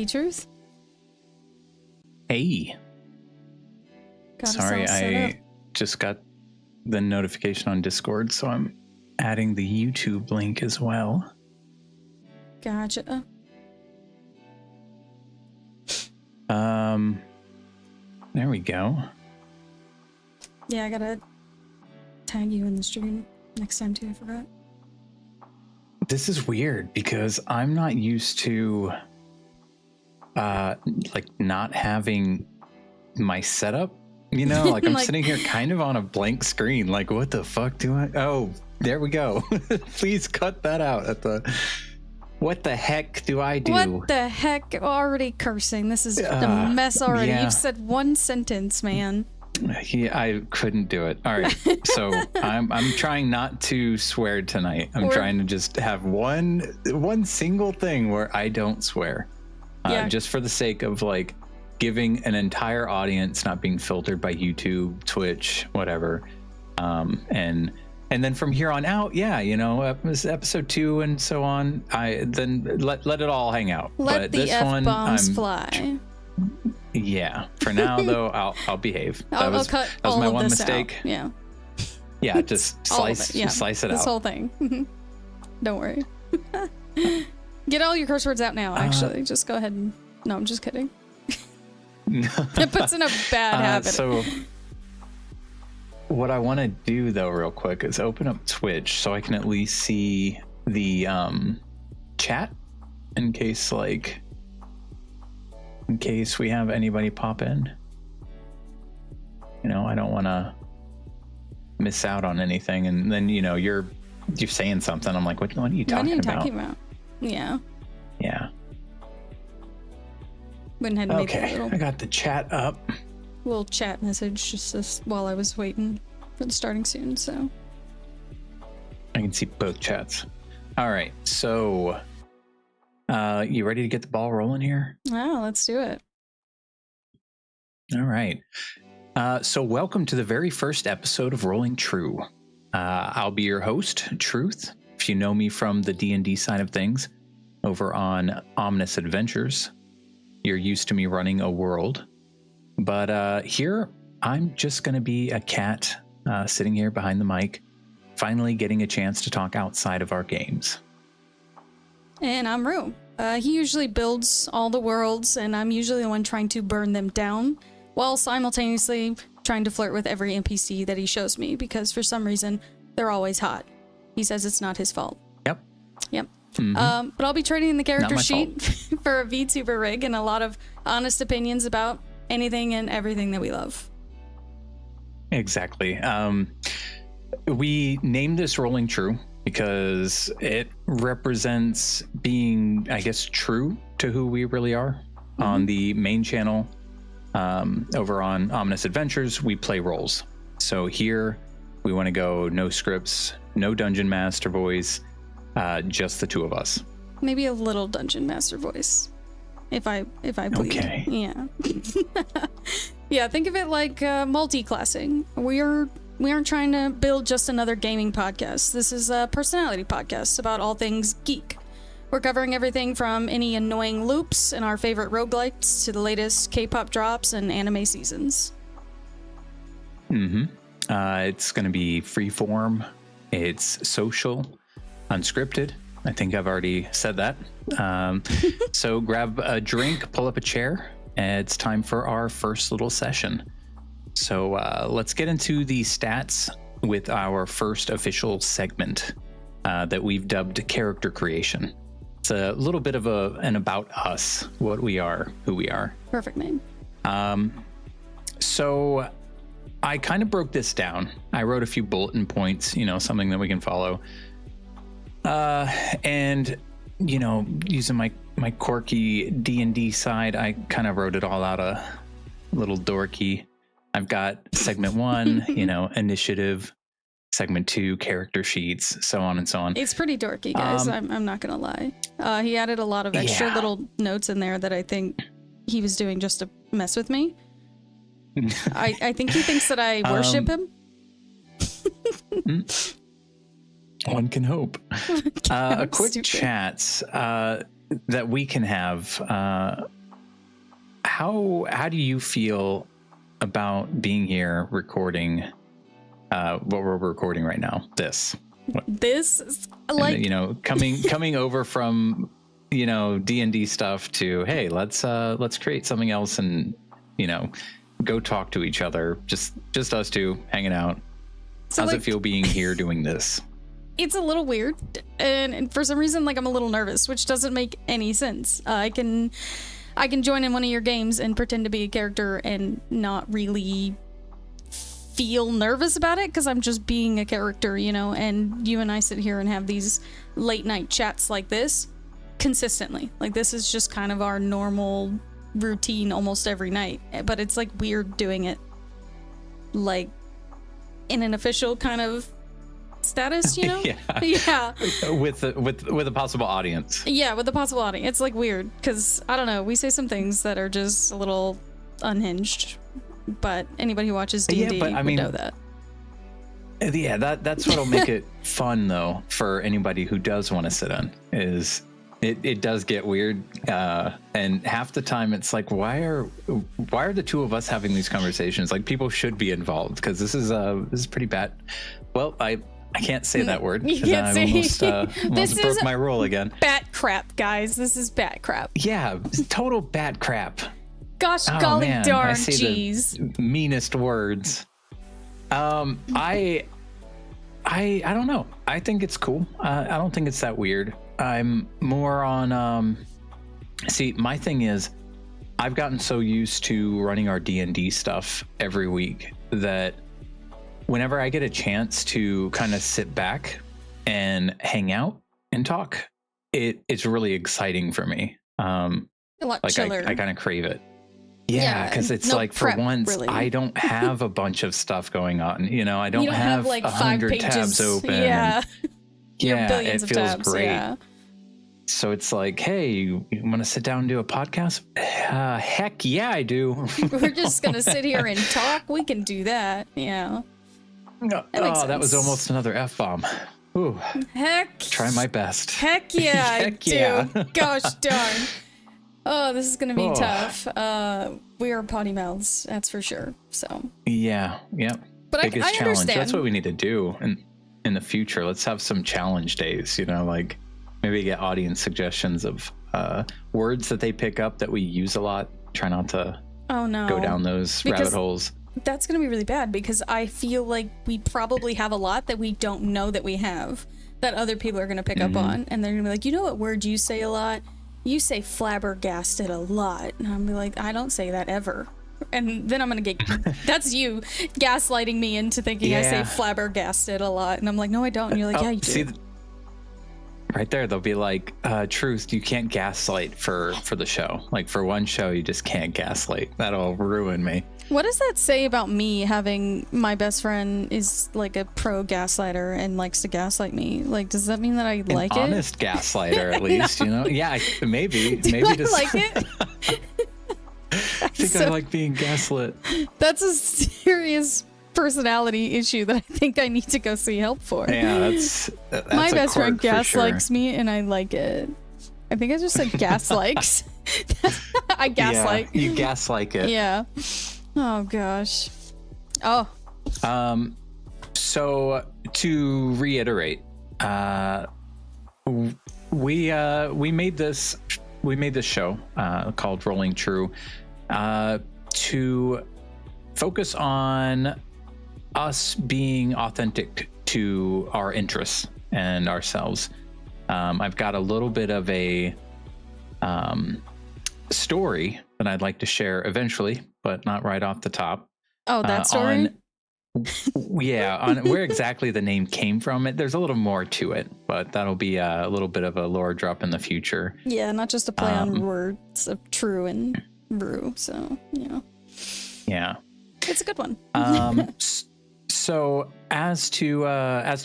Hey, Truth. Hey. Sorry, I just got the notification on Discord, so I'm adding the YouTube link as well. Gotcha. There we go. Yeah, I gotta tag you in the stream next time too, I forgot. This is weird because I'm not used to like not having my setup, you know, like I'm sitting here kind of on a blank screen. Like, what the fuck do I? Oh, there we go. Please cut that out at the. What the heck do I do? What the heck? Already cursing. This is a mess already. Yeah. You've said one sentence, man. Yeah, I couldn't do it. All right. So I'm trying not to swear tonight. I'm trying to just have one single thing where I don't swear. Just for the sake of like giving an entire audience, not being filtered by YouTube, Twitch, whatever. And then from here on out, yeah, you know, episode 2 and so on, then let it all hang out. Let the F-bombs fly. Yeah. For now, though, I'll behave. I'll cut that was all my of one this mistake. out. Yeah. Yeah, just slice it this out. This whole thing. Don't worry. Get all your curse words out now, actually. Just go ahead and... No, I'm just kidding. It puts in a bad habit. So what I want to do, though, real quick, is open up Twitch so I can at least see the chat in case we have anybody pop in. You know, I don't want to miss out on anything. And then, you know, you're saying something. I'm like, what are you talking about? Yeah. Yeah. Went ahead and made that I got the chat up. Little chat message just while I was waiting for the starting soon, so. I can see both chats. All right, so you ready to get the ball rolling here? Oh, let's do it. All right. So welcome to the very first episode of Rolling True. I'll be your host, Truth. If you know me from the D&D side of things, over on Ominous Adventures, you're used to me running a world. But here, I'm just going to be a cat sitting here behind the mic, finally getting a chance to talk outside of our games. And I'm Rue. He usually builds all the worlds, and I'm usually the one trying to burn them down, while simultaneously trying to flirt with every NPC that he shows me, because for some reason, they're always hot. He says it's not his fault. Yep. Mm-hmm. But I'll be trading the character sheet for a VTuber rig and a lot of honest opinions about anything and everything that we love. Exactly. We named this Rolling True because it represents being, I guess, true to who we really are. Mm-hmm. On the main channel, over on Ominous Adventures, we play roles. So here we want to go no scripts, no dungeon master voice, just the two of us. Maybe a little dungeon master voice. If I bleed. Okay. Yeah. Yeah, think of it like multi-classing. We aren't trying to build just another gaming podcast. This is a personality podcast about all things geek. We're covering everything from any annoying loops and our favorite roguelites to the latest K-pop drops and anime seasons. Mm-hmm. It's going to be freeform. It's social, unscripted. I think I've already said that. So grab a drink, pull up a chair, and it's time for our first little session. So let's get into the stats with our first official segment that we've dubbed Character Creation. It's a little bit of an about us, what we are, who we are. Perfect name. So I kind of broke this down. I wrote a few bulletin points, you know, something that we can follow. And, you know, using my quirky D&D side, I kind of wrote it all out a little dorky. I've got segment 1, you know, initiative, segment 2, character sheets, so on and so on. It's pretty dorky, guys. I'm not gonna lie. He added a lot of extra little notes in there that I think he was doing just to mess with me. I think he thinks that I worship him. One can hope. A I'm quick stupid. chats that we can have. How do you feel about being here recording what we're recording right now? This, This is and, like you know, coming over from, you know, D&D stuff to, hey, let's create something else and, you know, go talk to each other. Just us two hanging out. so How's like, it feel being here doing this? it's a little weird, and for some reason, like I'm a little nervous, which doesn't make any sense. I can join in one of your games and pretend to be a character and not really feel nervous about it because I'm just being a character, you know. And you and I sit here and have these late night chats like this consistently. Like this is just kind of our normal routine almost every night. But it's like weird doing it like in an official kind of status, you know? Yeah. Yeah. with a possible audience. Yeah, with the possible audience. It's like weird because I don't know. We say some things that are just a little unhinged, but anybody who watches D&D but I would mean, know that. Yeah, that's what'll make it fun though for anybody who does want to sit in. Is it does get weird, and half the time it's like, why are the two of us having these conversations? Like people should be involved because this is pretty bad. Well, I can't say that word. You can't I say- almost, This broke is- my rule again. Bat crap, guys. This is bat crap. Yeah, total bad crap. Gosh, Oh, golly man, I darn, say jeez. the meanest words. I don't know. I think it's cool. I don't think it's that weird. I'm more on see, my thing is I've gotten so used to running our D&D stuff every week that whenever I get a chance to kind of sit back and hang out and talk, it's really exciting for me. A lot Like chiller. I kind of crave it. Yeah, Yeah, because it's no like for prep, once really. I don't have a bunch of stuff going on. You know, I don't, you don't have like 5 100 pages. tabs open. Yeah. You have Yeah, billions it of feels tabs. great. Yeah. So it's like, hey, you want to sit down and do a podcast? Heck yeah, I do. We're just gonna sit here and talk. We can do that. Yeah. Oh, makes that was sense. almost another F-bomb. Ooh, Heck. try my best. Heck yeah, I Heck do. yeah. Gosh darn. Oh, this is gonna be Oh. tough. We are potty mouths, that's for sure. So, Yeah, yep. but Biggest I challenge. understand. That's what we need to do in the future. Let's have some challenge days, you know, like maybe get audience suggestions of words that they pick up that we use a lot. Try not to Oh no. go down those Because- rabbit holes. That's gonna be really bad because I feel like we probably have a lot that we don't know that we have that other people are gonna pick Mm-hmm. up on, and they're gonna be like, you know what word you say a lot? You say flabbergasted a lot, and I'm be like, I don't say that ever. And then I'm gonna get that's you gaslighting me into thinking I say Yeah. flabbergasted a lot, and I'm like, no, I don't. And you're like, yeah, you do. See, right there, they'll be like, truth, you can't gaslight for the show. Like for one show, you just can't gaslight. That'll ruin me. What does that say about me having my best friend is like a pro gaslighter and likes to gaslight me? Like, does that mean that I like it? Honest gaslighter, at least, you know? Yeah, maybe. Do maybe I just like it? I think I So- like being gaslit. That's a serious personality issue that I think I need to go see help for. Yeah, that's My a best friend quirk for sure. gaslikes me and I like it. I think I just said gaslikes. I gaslight. Yeah, you gaslight it. Yeah. Oh gosh. Oh, So to reiterate, we made this show called Rolling True to focus on us being authentic to our interests and ourselves. I've got a little bit of a story that I'd like to share eventually, but not right off the top. oh, that story. On where exactly the name came from. There's a little more to it, but that'll be a little bit of a lore drop in the future. Yeah, not just a play on words of true and rue. So, you know, Yeah. it's a good one. So as to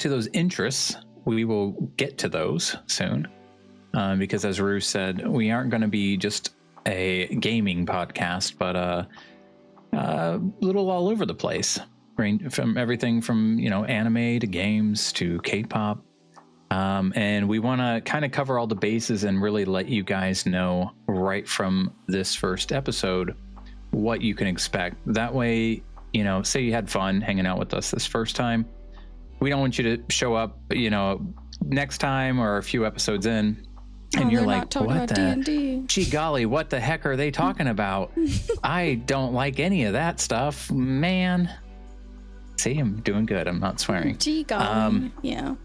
those interests, we will get to those soon, because as Rue said, we aren't going to be just a gaming podcast, but a little all over the place. From everything from, you know, anime to games to K-pop, And we want to kind of cover all the bases and really let you guys know right from this first episode what you can expect. That way, you know, say you had fun hanging out with us this first time. We don't want you to show up, you know, next time or a few episodes in and you're like, what the D&D. Gee golly, what the heck are they talking about? I don't like any of that stuff, man. See, I'm doing good. I'm not swearing. Gee golly. Yeah.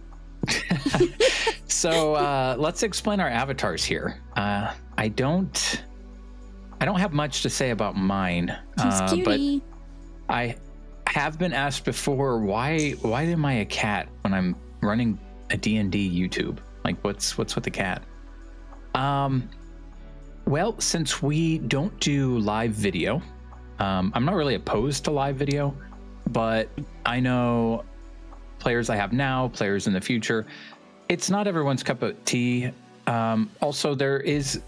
So let's explain our avatars here. I don't have much to say about mine. He's cutie. But I have been asked before, why am I a cat when I'm running a D&D YouTube? Like, what's with the cat? Well, since we don't do live video, I'm not really opposed to live video, but I know players I have now, players in the future, it's not everyone's cup of tea. Also, there is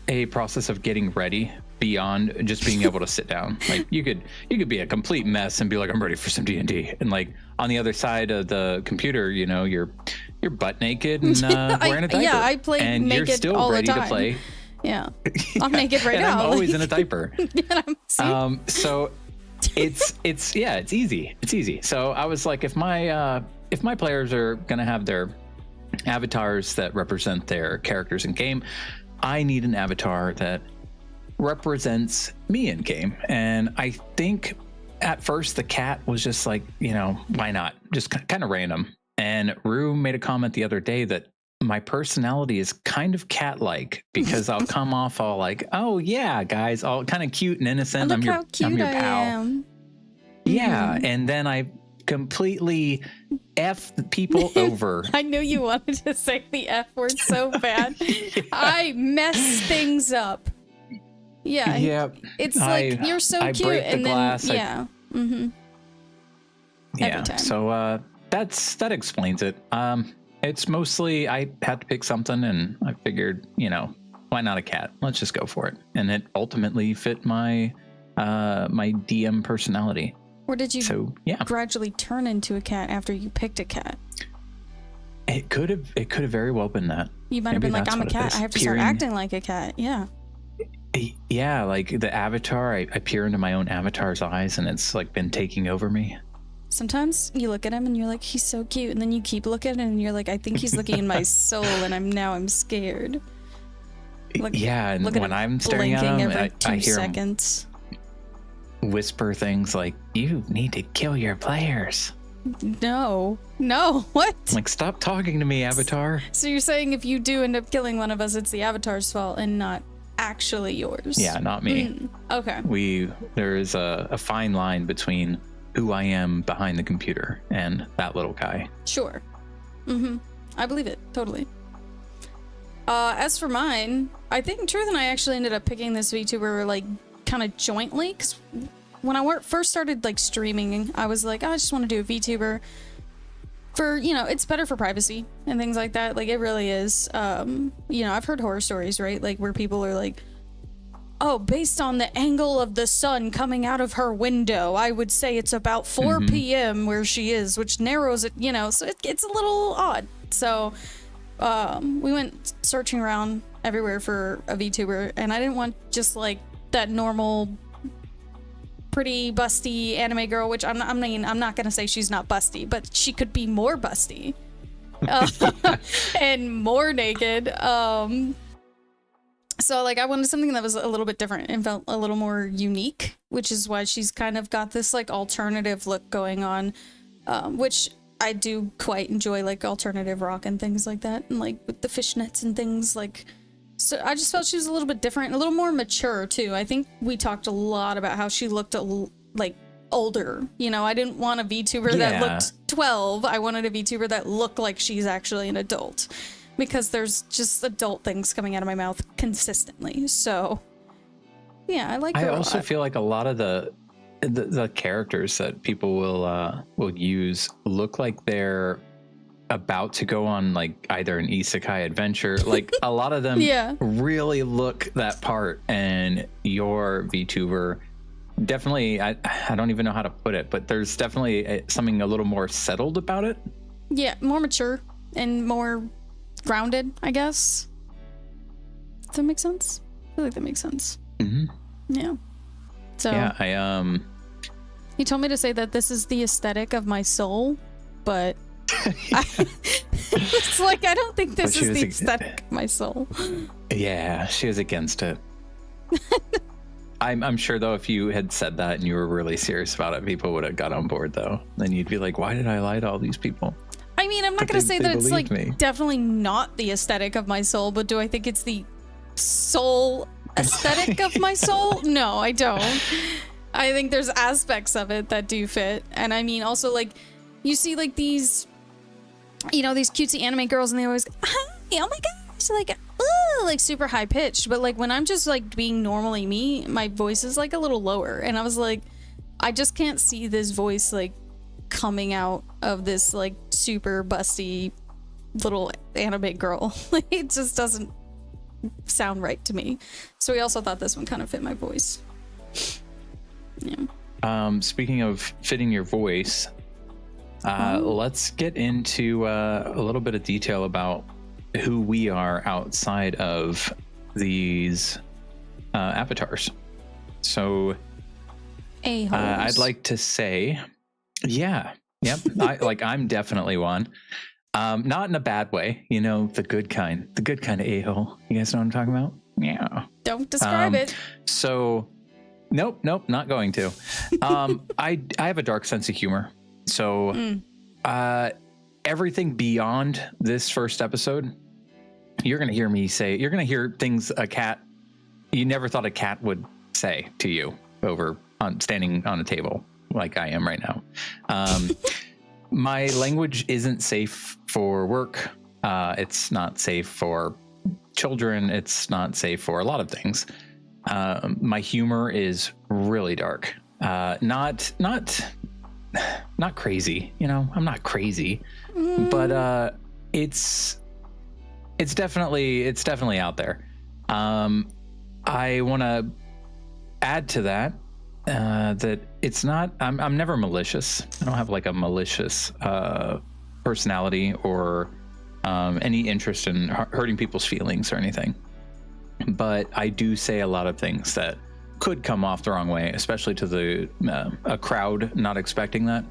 a process of getting ready beyond just being able to sit down. Like you could be a complete mess and be like, I'm ready for some D&D, and like on the other side of the computer, you know, you're butt naked and wearing a diaper. Yeah, I play and naked you're still all ready the time. to play. Yeah, I'm naked right and now. I'm always in a diaper. So it's easy. It's easy. So I was like, if my players are gonna have their avatars that represent their characters in game, I need an avatar that represents me in game. And I think at first the cat was just like, you know, why not? Just kind of random. And Rue made a comment the other day that my personality is kind of cat-like because I'll come off all like, oh yeah, guys, all kind of cute and innocent. Look how cute I'm your I pal. am. Yeah, and then I completely F people over. I knew you wanted to say the F word so bad. Yeah. I mess things up. Yeah. Yeah. It's like you're so I cute, break the and glass, then yeah. Mm-hmm. Yeah. time. So that explains it. It's mostly I had to pick something, and I figured, you know, why not a cat? Let's just go for it. And it ultimately fit my my DM personality. Or did you yeah, gradually turn into a cat after you picked a cat? it could have very well been that. You might have been Maybe like, that's I'm a what it cat. is. I have to start acting like a cat. Yeah. Yeah, like the avatar, I peer into my own avatar's eyes, and it's like been taking over me. Sometimes you look at him and you're like, he's so cute, and then you keep looking and you're like, I think he's looking in my soul, and I'm scared. Yeah, and look at when him I'm staring at blinking him, every I 2 hear seconds. him whisper things like, "You need to kill your players." No, what? Like, stop talking to me, Avatar. So you're saying if you do end up killing one of us, it's the Avatar's fault and not actually yours? Yeah, not me. Okay. There is a fine line between who I am behind the computer and that little guy. Sure. I believe it totally. As for mine, I think Truth and I actually ended up picking this VTuber like kind of jointly, because when I first started like streaming, I was like, I just want to do a VTuber for, you know, it's better for privacy and things like that. Like, it really is. You know, I've heard horror stories, right? Like, where people are like, oh, based on the angle of the sun coming out of her window, I would say it's about 4 p.m. where she is, which narrows it, you know, so it's a little odd. So we went searching around everywhere for a VTuber, and I didn't want just like that normal pretty busty anime girl, which I'm not gonna say she's not busty, but she could be more busty and more naked. So like I wanted something that was a little bit different and felt a little more unique, which is why she's kind of got this like alternative look going on, which I do quite enjoy, like alternative rock and things like that, and like with the fishnets and things like. So I just felt she was a little bit different, a little more mature too. I think we talked a lot about how she looked like older. You know, I didn't want a VTuber that looked 12. I wanted a VTuber that looked like she's actually an adult, because there's just adult things coming out of my mouth consistently. So yeah, I like her. I also feel like a lot of the characters that people will use look like they're about to go on like either an isekai adventure. Like a lot of them really look that part, and your VTuber definitely, I don't even know how to put it, but there's definitely something a little more settled about it. Yeah, more mature. and more grounded, I guess. Does that make sense? I feel like that makes sense. Mm-hmm. Yeah. So Yeah, he told me to say that this is the aesthetic of my soul, but it's like I don't think this is the aesthetic of my soul. Yeah, she was against it. I'm sure though, if you had said that and you were really serious about it, people would have got on board though. Then you'd be like, why did I lie to all these people? I mean, I'm not going to say that it's like me. definitely not the aesthetic of my soul, but do I think it's the soul aesthetic of my soul? No, I don't. I think there's aspects of it that do fit. And I mean, also like you see like these, you know, these cutesy anime girls and they always, oh my gosh, like super high pitched. But like when I'm just like being normally me, my voice is like a little lower. And I was like, I just can't see this voice like coming out of this like super busty little anime girl. Like it just doesn't sound right to me. So we also thought this one kind of fit my voice. Yeah. Speaking of fitting your voice, let's get into a little bit of detail about who we are outside of these avatars. So I'd like to say, yeah, yep. I'm definitely one. Not in a bad way, you know, the good kind of a-hole. You guys know what I'm talking about? Yeah. Don't describe it. So nope, not going to. I have a dark sense of humor. So everything beyond this first episode, you're going to hear me say, you're going to hear things you never thought a cat would say to you standing on a table like I am right now. My language isn't safe for work. It's not safe for children. It's not safe for a lot of things. My humor is really dark. Not crazy, you know, I'm not crazy, but it's definitely out there. I want to add to that that it's not, I'm never malicious. I don't have like a malicious personality or any interest in hurting people's feelings or anything. But I do say a lot of things that could come off the wrong way, especially to a crowd not expecting that.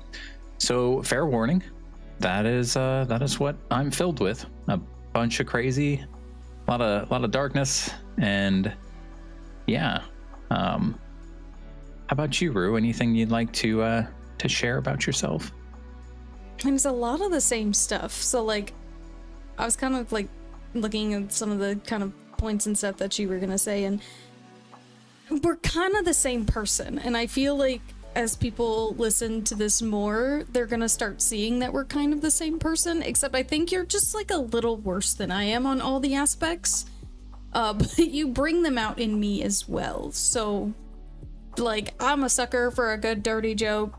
So fair warning, that is what I'm filled with. A bunch of crazy, a lot of darkness, and yeah. How about you, Rue? Anything you'd like to share about yourself? And it's a lot of the same stuff. So like, I was kind of like looking at some of the kind of points and stuff that you were gonna say, and we're kind of the same person. And I feel like as people listen to this more, they're gonna start seeing that we're kind of the same person, except I think you're just like a little worse than I am on all the aspects. But you bring them out in me as well. So like, I'm a sucker for a good dirty joke,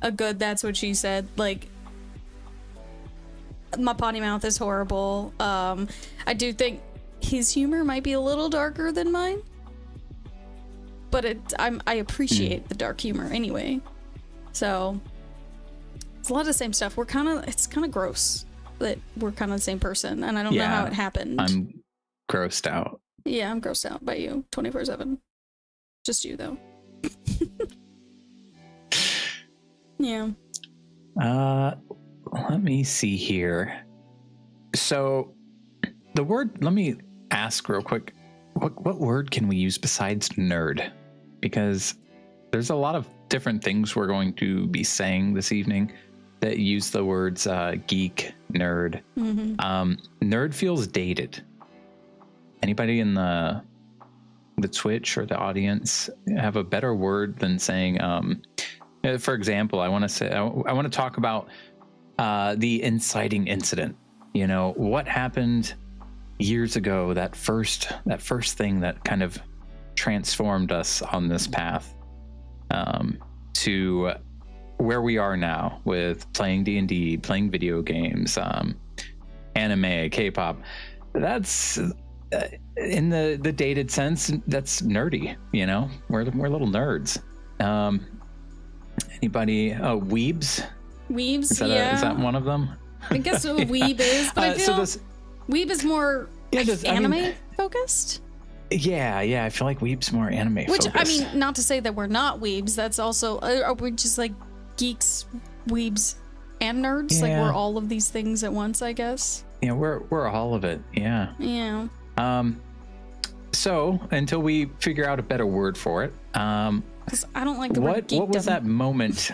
a good that's what she said. Like, my potty mouth is horrible. I do think his humor might be a little darker than mine, but I appreciate the dark humor anyway. So it's a lot of the same stuff. It's kind of gross that we're kind of the same person, and I don't know how it happened. I'm grossed out. Yeah, I'm grossed out by you 24/7. Just you though. Yeah. Let me see here. So the word, let me ask real quick, what word can we use besides nerd? Because there's a lot of different things we're going to be saying this evening that use the words geek, nerd. Nerd feels dated. Anybody in the Twitch or the audience have a better word than saying, for example, I want to talk about the inciting incident. You know, what happened years ago, that first thing that kind of transformed us on this path to where we are now with playing D&D, playing video games, anime, K-pop. That's in the dated sense, that's nerdy. You know, we're little nerds. Anybody? Oh, weebs. Weebs. Is that one of them? I guess what weeb is, but I feel weeb is more anime focused. Yeah, I feel like weeb's more anime Which, focused. I mean, not to say that we're not weebs. That's also, are we just like geeks, weebs, and nerds? Yeah. Like we're all of these things at once, I guess. Yeah, we're all of it. Yeah. Yeah. So until we figure out a better word for it, 'Cause I don't like the word geekdom. what was that moment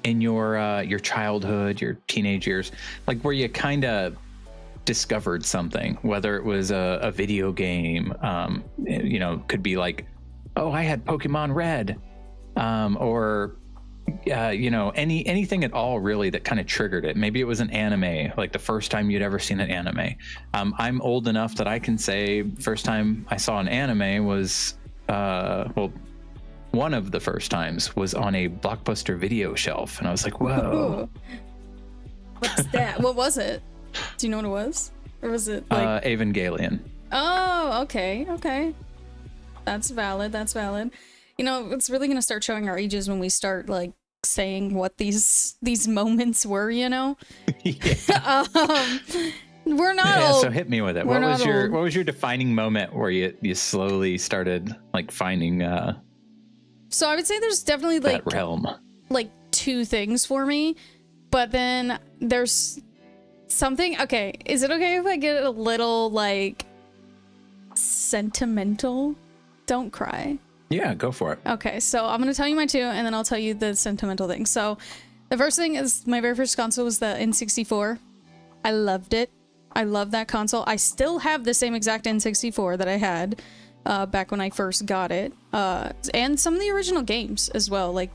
in your childhood, your teenage years, like where you kind of discovered something, whether it was a video game, you know, could be like, oh, I had Pokemon Red, or you know, anything at all really that kind of triggered it. Maybe it was an anime, like the first time you'd ever seen an anime. I'm old enough that I can say first time I saw an anime was well, one of the first times was on a Blockbuster video shelf, and I was like, whoa. What's that? What was it? Do you know what it was? Or was it like Evangelion? Oh, okay. That's valid. You know, it's really gonna start showing our ages when we start like saying what these moments were, you know? Yeah. We're not Yeah, old. so hit me with it. We're What not old. was your defining moment where you slowly started like finding So I would say there's definitely that realm? like two things for me, but then there's something. Okay, is it okay if I get a little like sentimental? Don't cry. Yeah, go for it. Okay, so I'm gonna tell you my two, and then I'll tell you the sentimental thing. So the first thing is my very first console was the N64. I loved it. I love that console. I still have the same exact N64 that I had back when I first got it, and some of the original games as well. Like,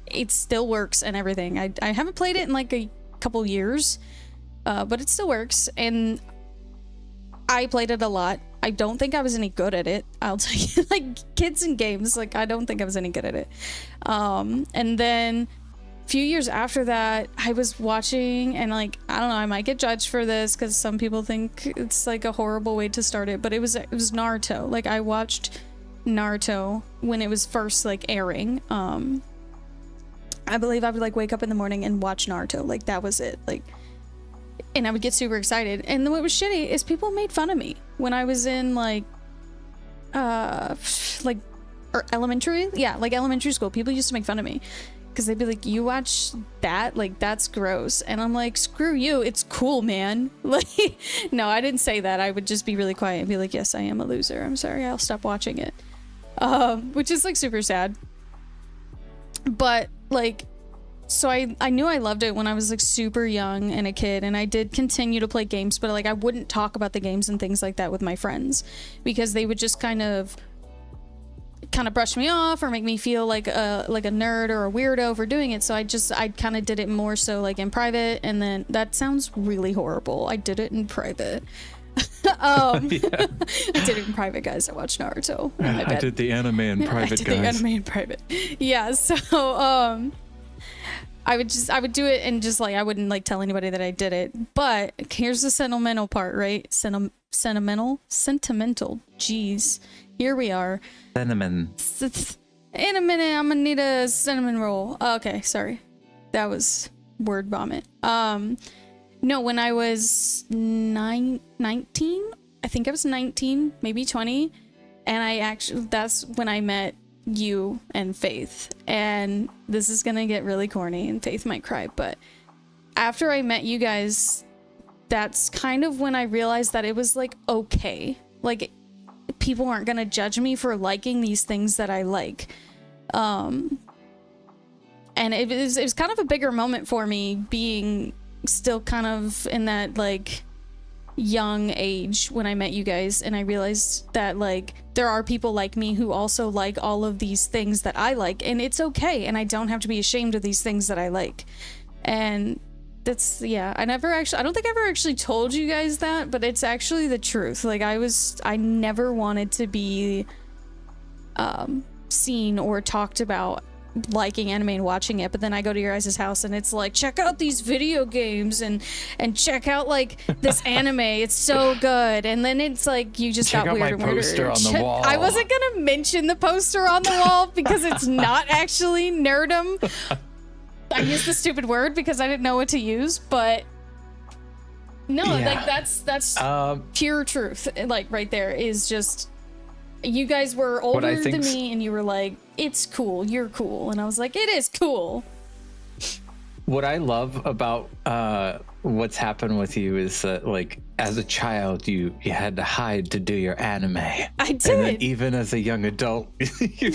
it still works and everything. I haven't played it in like a couple years, but it still works, and I played it a lot. I don't think I was any good at it. I'll tell you, like kids and games, like I don't think I was any good at it. And then a few years after that, I was watching, and like, I don't know, I might get judged for this because some people think it's like a horrible way to start it, but it was Naruto. Like, I watched Naruto when it was first like airing. I believe I would like wake up in the morning and watch Naruto. Like, that was it. Like, and I would get super excited. And what was shitty is people made fun of me when I was in like elementary. Yeah, like elementary school. People used to make fun of me because they'd be like, "You watch that? Like, that's gross." And I'm like, "Screw you. It's cool, man." Like, no, I didn't say that. I would just be really quiet and be like, "Yes, I am a loser. I'm sorry. I'll stop watching it." Which is like super sad. But like, so I knew I loved it when I was like super young and a kid, and I did continue to play games, but like I wouldn't talk about the games and things like that with my friends because they would just kind of brush me off or make me feel like a nerd or a weirdo for doing it. So I kind of did it more so like in private, and then that sounds really horrible. I did it in private. I did it in private, guys. I watched Naruto. I did the anime in private, the anime in private. Yeah, so I would do it and just like I wouldn't like tell anybody that I did it. But here's the sentimental part, right? Sentimental. Jeez, here we are. Cinnamon. In a minute, I'm gonna need a cinnamon roll. Okay, sorry, that was word vomit. No, when I was 19, I think I was 19, maybe 20, and that's when I met you and Faith. And this is gonna get really corny and Faith might cry, but after I met you guys, that's kind of when I realized that it was like okay, like people aren't gonna judge me for liking these things that I like. And it was kind of a bigger moment for me, being still kind of in that like young age when I met you guys, and I realized that like there are people like me who also like all of these things that I like, and it's okay, and I don't have to be ashamed of these things that I like. And that's, yeah, I don't think I ever actually told you guys that, but it's actually the truth. Like I never wanted to be seen or talked about liking anime and watching it, but then I go to your guys' house and it's like, check out these video games and check out like this anime, it's so good. And then it's like you just got weird and weirder. Poster on the wall. I wasn't gonna mention the poster on the wall because it's not actually nerdum. I used the stupid word because I didn't know what to use, but No, Yeah. like that's pure truth. Like right there is just you guys were What I older than think's- me and you were like, it's cool, you're cool. And I was like, it is cool. What I love about what's happened with you is that, like, as a child, you had to hide to do your anime. I And then did. even as a young adult, you're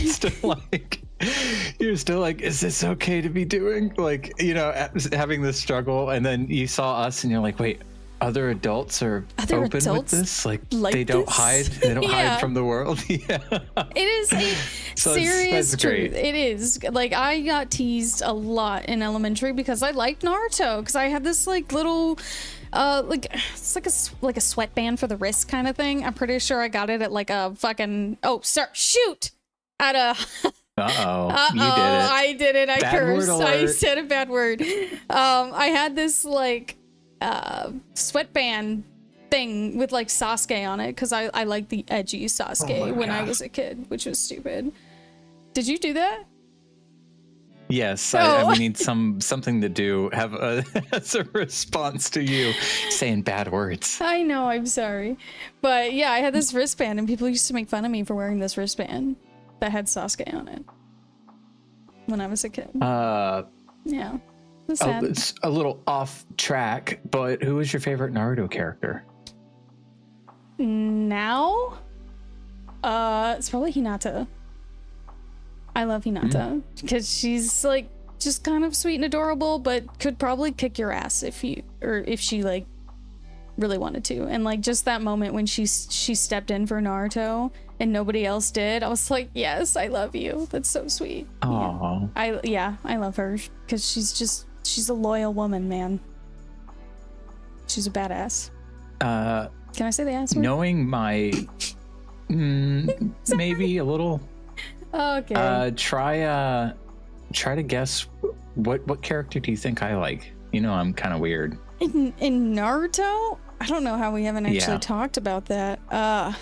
still like, is this okay to be doing? Like, you know, having this struggle. And then you saw us and you're like, wait, other adults are Other open with adults this? Like like they don't this? hide. They don't Yeah. hide from the world. Yeah. It is a So serious that's truth. great. It is. Like I got teased a lot in elementary because I liked Naruto because I had this like little like it's like a sweatband for the wrist kind of thing. I'm pretty sure I got it at like a fucking shoot at a Uh-oh. You did it. I did it. I Bad word cursed. I alert. said a bad word. I had this like sweatband thing with like Sasuke on it because I like the edgy Sasuke Oh my when I God. was a kid, which was stupid. Did you do that? Yes, Oh. we need something to do. Have as a response to you saying bad words. I know, I'm sorry. But yeah, I had this wristband and people used to make fun of me for wearing this wristband that had Sasuke on it when I was a kid. Uh, Yeah. It was sad. it's a little off track, but who is your favorite Naruto character? Now? It's probably Hinata. I love Hinata because she's like just kind of sweet and adorable, but could probably kick your ass if she like really wanted to. And like just that moment when she stepped in for Naruto and nobody else did, I was like, yes, I love you. That's so sweet. Oh, I love her because she's a loyal woman, man. She's a badass. Can I say the ass word? knowing my maybe a little. Okay. Try to guess what character do you think I like? You know, I'm kind of weird. In Naruto, I don't know how we haven't actually Yeah. talked about that. Part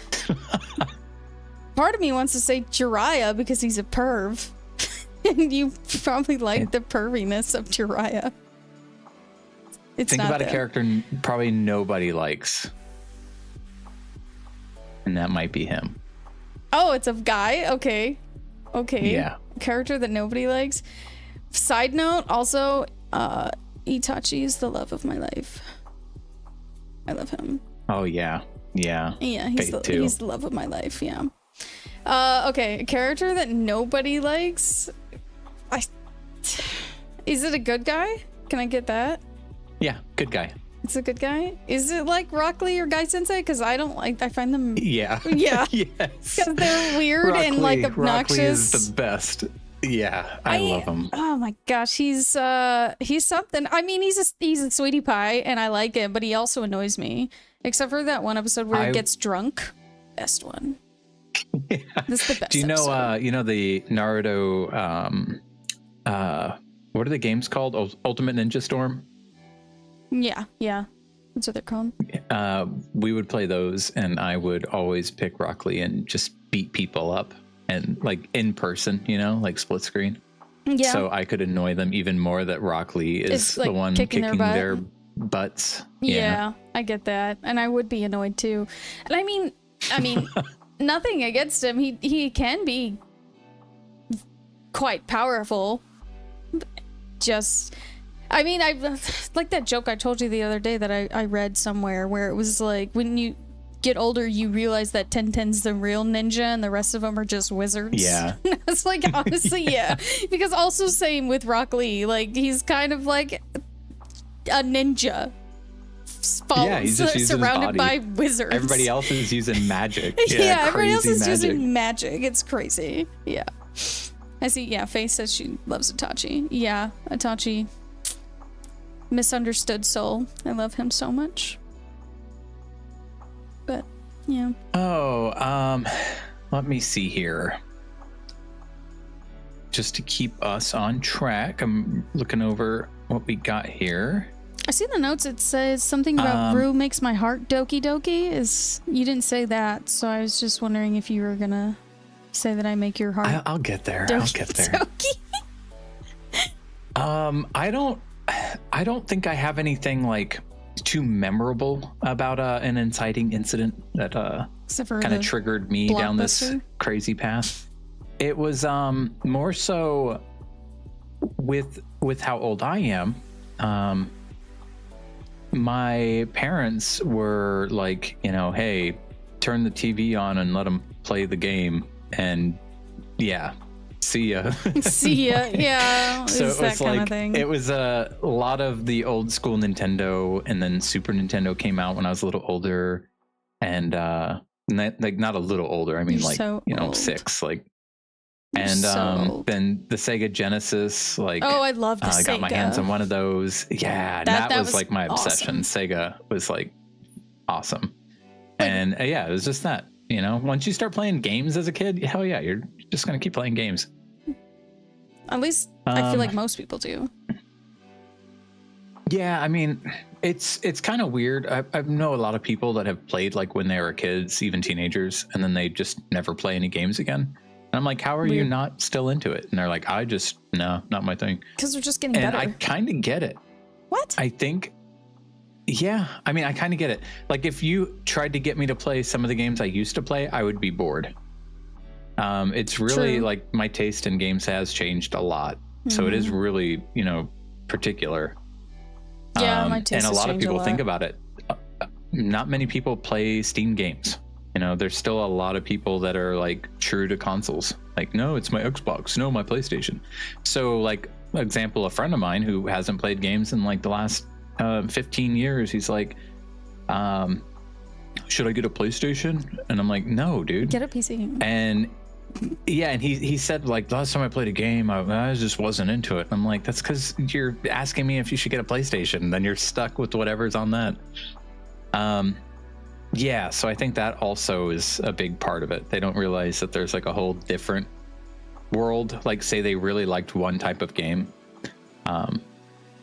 of me wants to say Jiraiya because he's a perv. And you probably like the perviness of Jiraiya. It's Think not about a though. character probably nobody likes, and that might be him. Oh, it's a guy? Okay. Yeah. Character that nobody likes. Side note, also, Itachi is the love of my life. I love him. Oh yeah, yeah. Yeah, Faith too. he's the love of my life, yeah. Okay, a character that nobody likes. Is it a good guy? Can I get that? Yeah, good guy. It's a good guy? Is it like Rock Lee or Guy Sensei? Because I find them Yeah. Yeah. Yes. because they're weird and like Rock Lee obnoxious. is the best. Yeah, I love him. Oh my gosh, he's something. I mean, he's a sweetie pie, and I like him, but he also annoys me. Except for that one episode where he gets drunk. Best one. Yeah. This is the best. Do you know episode. the Naruto what are the games called? Ultimate Ninja Storm? Yeah. That's what they're called. We would play those and I would always pick Rock Lee and just beat people up and like in person, you know, like split screen. Yeah. So I could annoy them even more that Rock Lee is It's, like, the one kicking kicking their their, butt. butts. Yeah, I get that, and I would be annoyed too. And I mean, nothing against him. He can be quite powerful. Just, I mean, I like that joke I told you the other day that I read somewhere where it was like when you get older, you realize that Tenten's the real ninja and the rest of them are just wizards. Yeah. It's like honestly, yeah. Because also same with Rock Lee, like he's kind of like a ninja. Yeah, he's just using his surrounded body. by wizards. Everybody else is using magic. Yeah, everybody else crazy is magic. using magic. It's crazy. Yeah. I see. Yeah, Faye says she loves Itachi. Yeah, Itachi. Misunderstood soul. I love him so much. But, yeah. Oh, let me see here. Just to keep us on track, I'm looking over what we got here. I see the notes. It says something about Rue makes my heart doki doki. You didn't say that, so I was just wondering if you were gonna say that I make your heart I'll get there. doki I'll get there. doki. I don't think I have anything like too memorable about an inciting incident that Except for kind of the triggered me down this Blockbuster? crazy path. It was more so with how old I am. My parents were like, you know, hey, turn the TV on and let them play the game, and yeah, see ya. See ya. Yeah. So It's it that was kind like of thing. it was a lot of the old school Nintendo, and then Super Nintendo came out when I was a little older, and like not a little older. I mean, You're like so old. 6, like. You're And so old. then the Sega Genesis, like, Oh, I love the I got my hands Sega. on one of those. Yeah, That that was was like my obsession. awesome. Sega was like awesome. Like- And yeah, it was just that, you know, once you start playing games as a kid, hell yeah, you're just going to keep playing games. At least I feel like Um, most people do. Yeah, I mean, it's kind of weird. I know a lot of people that have played like when they were kids, even teenagers, and then they just never play any games again. And I'm like, how are you Weird. not still into it? And they're like, no, not my thing. Because they're just getting And better. I kind of get it. What? I think, yeah, I mean, I kind of get it. Like, if you tried to get me to play some of the games I used to play, I would be bored. It's really True. like my taste in games has changed a lot. So it is really, you know, particular. Yeah, my taste and a has lot of changed a people think lot. about it. Not many people play Steam games. You know, there's still a lot of people that are like true to consoles. Like, no, it's my Xbox. No, my PlayStation. So, like, example, a friend of mine who hasn't played games in like the last 15 years, he's like, should I get a PlayStation? And I'm like, no, dude. Get a PC. And yeah, and he said, like, last time I played a game, I just wasn't into it. I'm like, that's because you're asking me if you should get a PlayStation. Then you're stuck with whatever's on that. Yeah, so I think that also is a big part of it. They don't realize that there's like a whole different world. Like, say they really liked one type of game,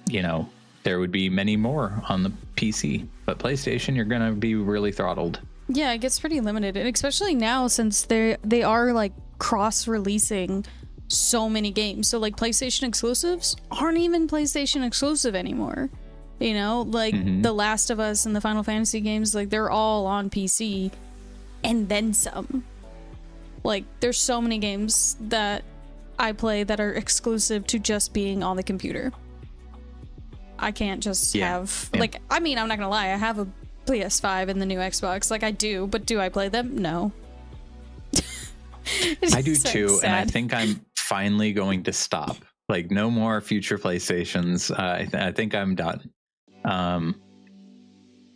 you know, there would be many more on the PC, but PlayStation, you're gonna be really throttled. Yeah, it gets pretty limited, and especially now since they are like cross-releasing so many games. So like PlayStation exclusives aren't even PlayStation exclusive anymore. You know, like The Last of Us and the Final Fantasy games, like they're all on PC and then some. Like there's so many games that I play that are exclusive to just being on the computer. I can't just have like, I mean, I'm not gonna lie, I have a PS5 and the new Xbox, like I do, but do I play them? No. I do So too, and I sad. think I'm finally going to stop. Like, no more future PlayStations. I think I'm done.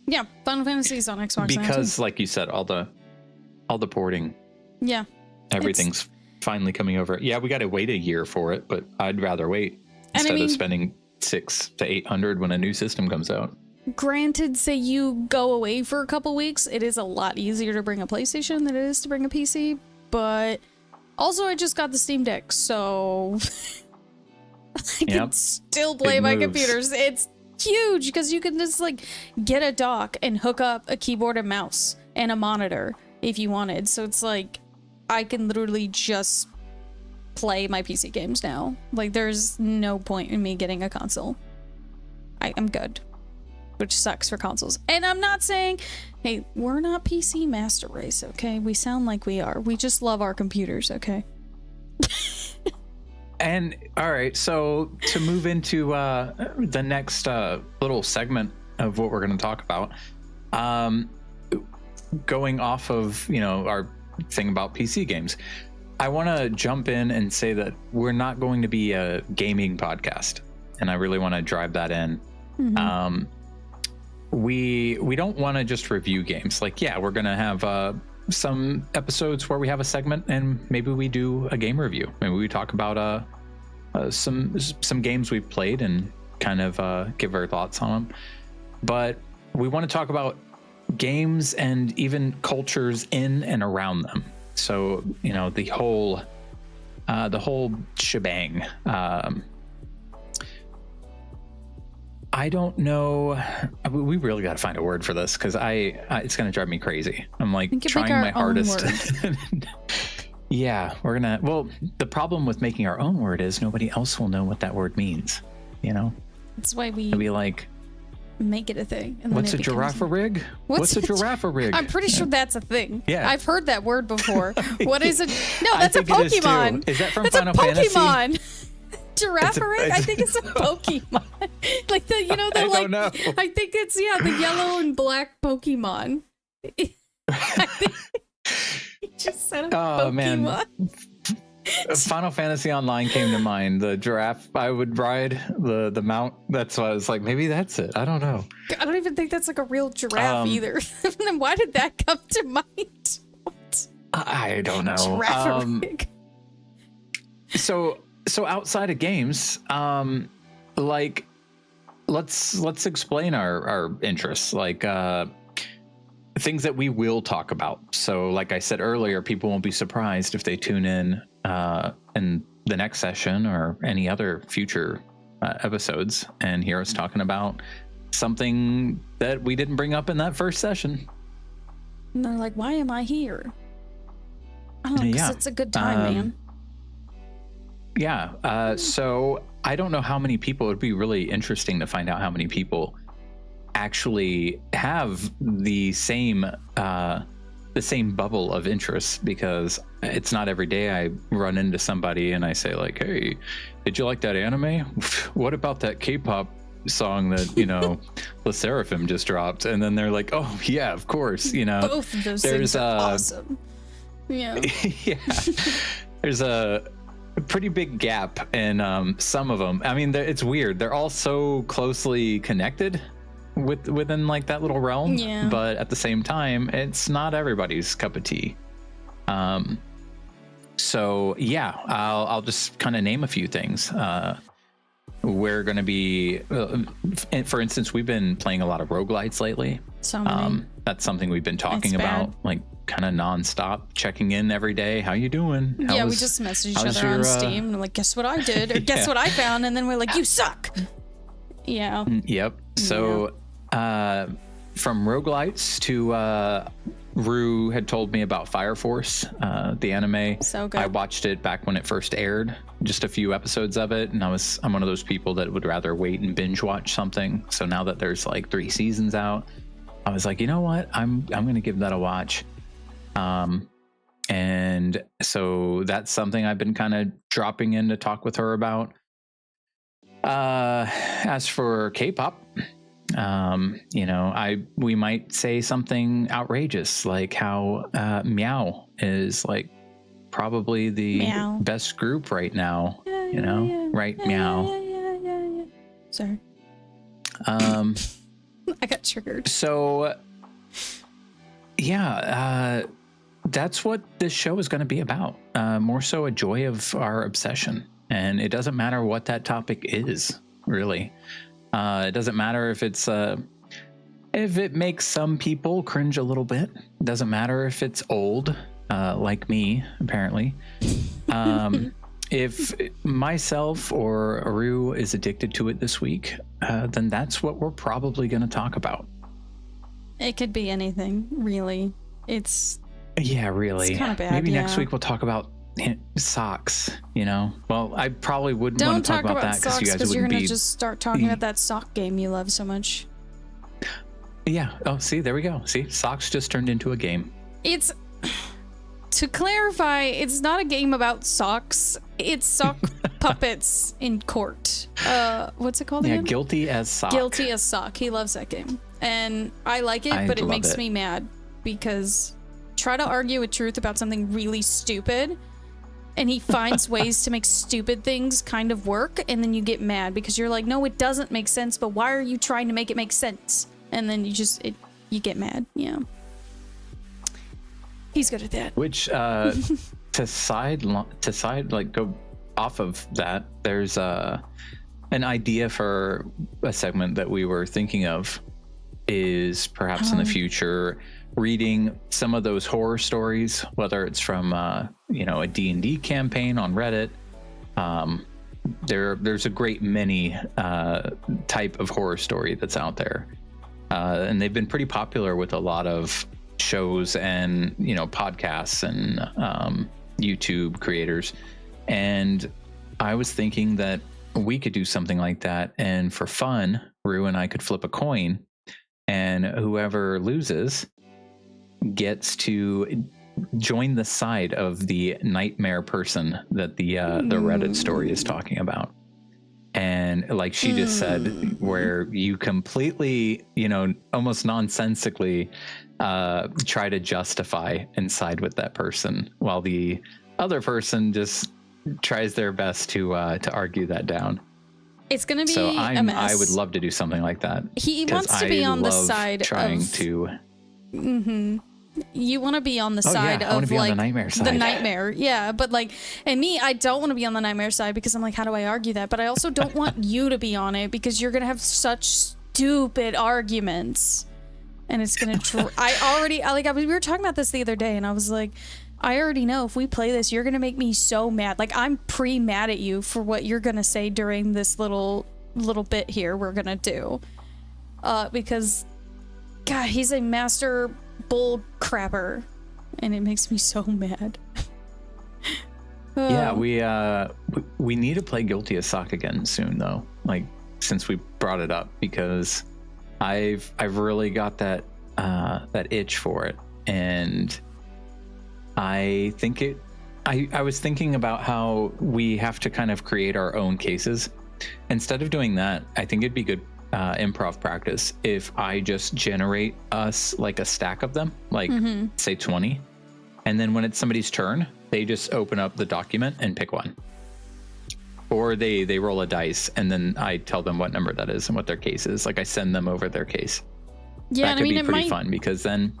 Yeah, Final Fantasy is on Xbox now, Because, like you said, all the porting, too. Yeah, everything's finally coming over. Yeah, we got to wait a year for it, but I'd rather wait And I instead mean- of spending $600 to $800 when a new system comes out. granted, say you go away for a couple weeks, it is a lot easier to bring a PlayStation than it is to bring a PC. But also, I just got the Steam Deck, so I can Yep. still play Big my moves. computers. It's huge because you can just like get a dock and hook up a keyboard and mouse and a monitor if you wanted. So it's like I can literally just play my PC games now. Like there's no point in me getting a console. I'm good. Which sucks for consoles. And I'm not saying, hey, we're not PC master race, okay? We sound like we are. We just love our computers, okay? And all right, so to move into the next little segment of what we're going to talk about, going off of, you know, our thing about PC games, I want to jump in and say that we're not going to be a gaming podcast, and I really want to drive that in. We don't want to just review games. Like, yeah, we're going to have some episodes where we have a segment and maybe we do a game review. Maybe we talk about some games we've played and kind of give our thoughts on them. But we want to talk about games and even cultures in and around them. So, you know, the whole shebang. I don't know. We really got to find a word for this because it's going to drive me crazy. I'm like We could trying make our my own hardest. word. Yeah, well, the problem with making our own word is nobody else will know what that word means. You know, That's why we it'll be like, make it a thing. And What's a then it becomes giraffe rig? What's a giraffe rig? I'm pretty sure that's a thing. Yeah. I've heard that word before. What is it? No, I that's a think it is too. Pokemon. Is that from That's Final a Pokemon. Fantasy? Giraffe rig? I think it's a Pokemon. Like the, you know, the I like. don't know. I think it's the yellow and black Pokemon. I think you just said a Oh, Pokemon. man. Final Fantasy Online came to mind. The giraffe I would ride, the mount. That's why I was like, maybe that's it. I don't know. I don't even think that's like a real giraffe either. Then why did that come to mind? What? I don't know. Giraffe rig. So outside of games, like let's explain our interests, like things that we will talk about. So like I said earlier, people won't be surprised if they tune in the next session or any other future episodes and hear us talking about something that we didn't bring up in that first session. And they're like, why am I here? I don't know, because Yeah. it's a good time, man. Yeah. So I don't know how many people. It'd be really interesting to find out how many people actually have the same bubble of interests, because it's not every day I run into somebody and I say like, hey, did you like that anime? What about that K-pop song that, you know, LE SSERAFIM just dropped? And then they're like, oh yeah, of course, you know. Both of those things are awesome. Yeah. Yeah. There's a pretty big gap in some of them. I mean, it's weird. They're all so closely connected within like that little realm. Yeah. But at the same time, it's not everybody's cup of tea. So yeah, I'll just kind of name a few things. We're going to be, for instance, we've been playing a lot of roguelites lately. So many. That's something we've been talking It's about, bad. like kind of nonstop, checking in every day. How you doing? Yeah, we just message each other on Steam and like, guess what I did? Or guess Yeah. what I found? And then we're like, you suck. Yeah. Yep. So from roguelites to Rue had told me about Fire Force, the anime. So good. I watched it back when it first aired, just a few episodes of it, and I'm one of those people that would rather wait and binge watch something. So now that there's like 3 seasons out, I was like, you know what? I'm going to give that a watch. And so that's something I've been kind of dropping in to talk with her about. As for K-pop, you know, we might say something outrageous, like how Meow is like probably the Meow. best group right now. Yeah, You know, yeah, right? yeah, Meow. Yeah. Sorry. I got triggered. So yeah, that's what this show is going to be about. More so a joy of our obsession. And it doesn't matter what that topic is, really. It doesn't matter if it's if it makes some people cringe a little bit. It doesn't matter if it's old, like me, apparently. If myself or Aru is addicted to it this week, then that's what we're probably going to talk about. It could be anything, really. Yeah, really. It's kinda bad, Maybe next yeah. week we'll talk about socks, you know? Well, I probably wouldn't want Don't to talk talk about about that because socks you guys because you're wouldn't gonna be... just start talking about that sock game you love so much. Yeah. Oh, see, there we go. See, socks just turned into a game. It's to clarify, it's not a game about socks. It's sock puppets in court. What's it called Yeah, again? Guilty as sock. Guilty as Sock. He loves that game. And I like it, I but it love makes it. me mad because try to argue with truth about something really stupid and he finds ways to make stupid things kind of work, and then you get mad because you're like, no, it doesn't make sense, but why are you trying to make it make sense? And then you get mad. Yeah. He's good at that. Which, to side, like go off of that, there's an idea for a segment that we were thinking of is perhaps in the future reading some of those horror stories, whether it's from you know, a D&D campaign on Reddit. There's a great many type of horror story that's out there, and they've been pretty popular with a lot of shows and, you know, podcasts and YouTube creators. And I was thinking that we could do something like that and for fun Rue and I could flip a coin, and whoever loses gets to join the side of the nightmare person that the Reddit story is talking about. And like she just said, where you completely, almost nonsensically try to justify and side with that person, while the other person just tries their best to argue that down. It's going to be so a mess. I would love to do something like that. He wants to be on the side trying of to. Mm-hmm. You want to be on the side of like the nightmare side. The nightmare, yeah. But like, and me, I don't want to be on the nightmare side because I'm like, how do I argue that? But I also don't want you to be on it because you're gonna have such stupid arguments, and it's gonna. We were talking about this the other day, and I was like, I already know if we play this, you're gonna make me so mad. Like I'm pre-mad at you for what you're gonna say during this little bit here we're gonna do, because, God, he's a master bull crapper, and it makes me so mad. Yeah, we need to play Guilty as Sock again soon, though. Like, since we brought it up, because I've really got that itch for it, and I think I was thinking about how we have to kind of create our own cases. Instead of doing that, I think it'd be good improv practice if I just generate us like a stack of them, like say 20, and then when it's somebody's turn, they just open up the document and pick one, or they roll a dice and then I tell them what number that is and what their case is. Like I send them over their case. Yeah, that could be pretty fun, because then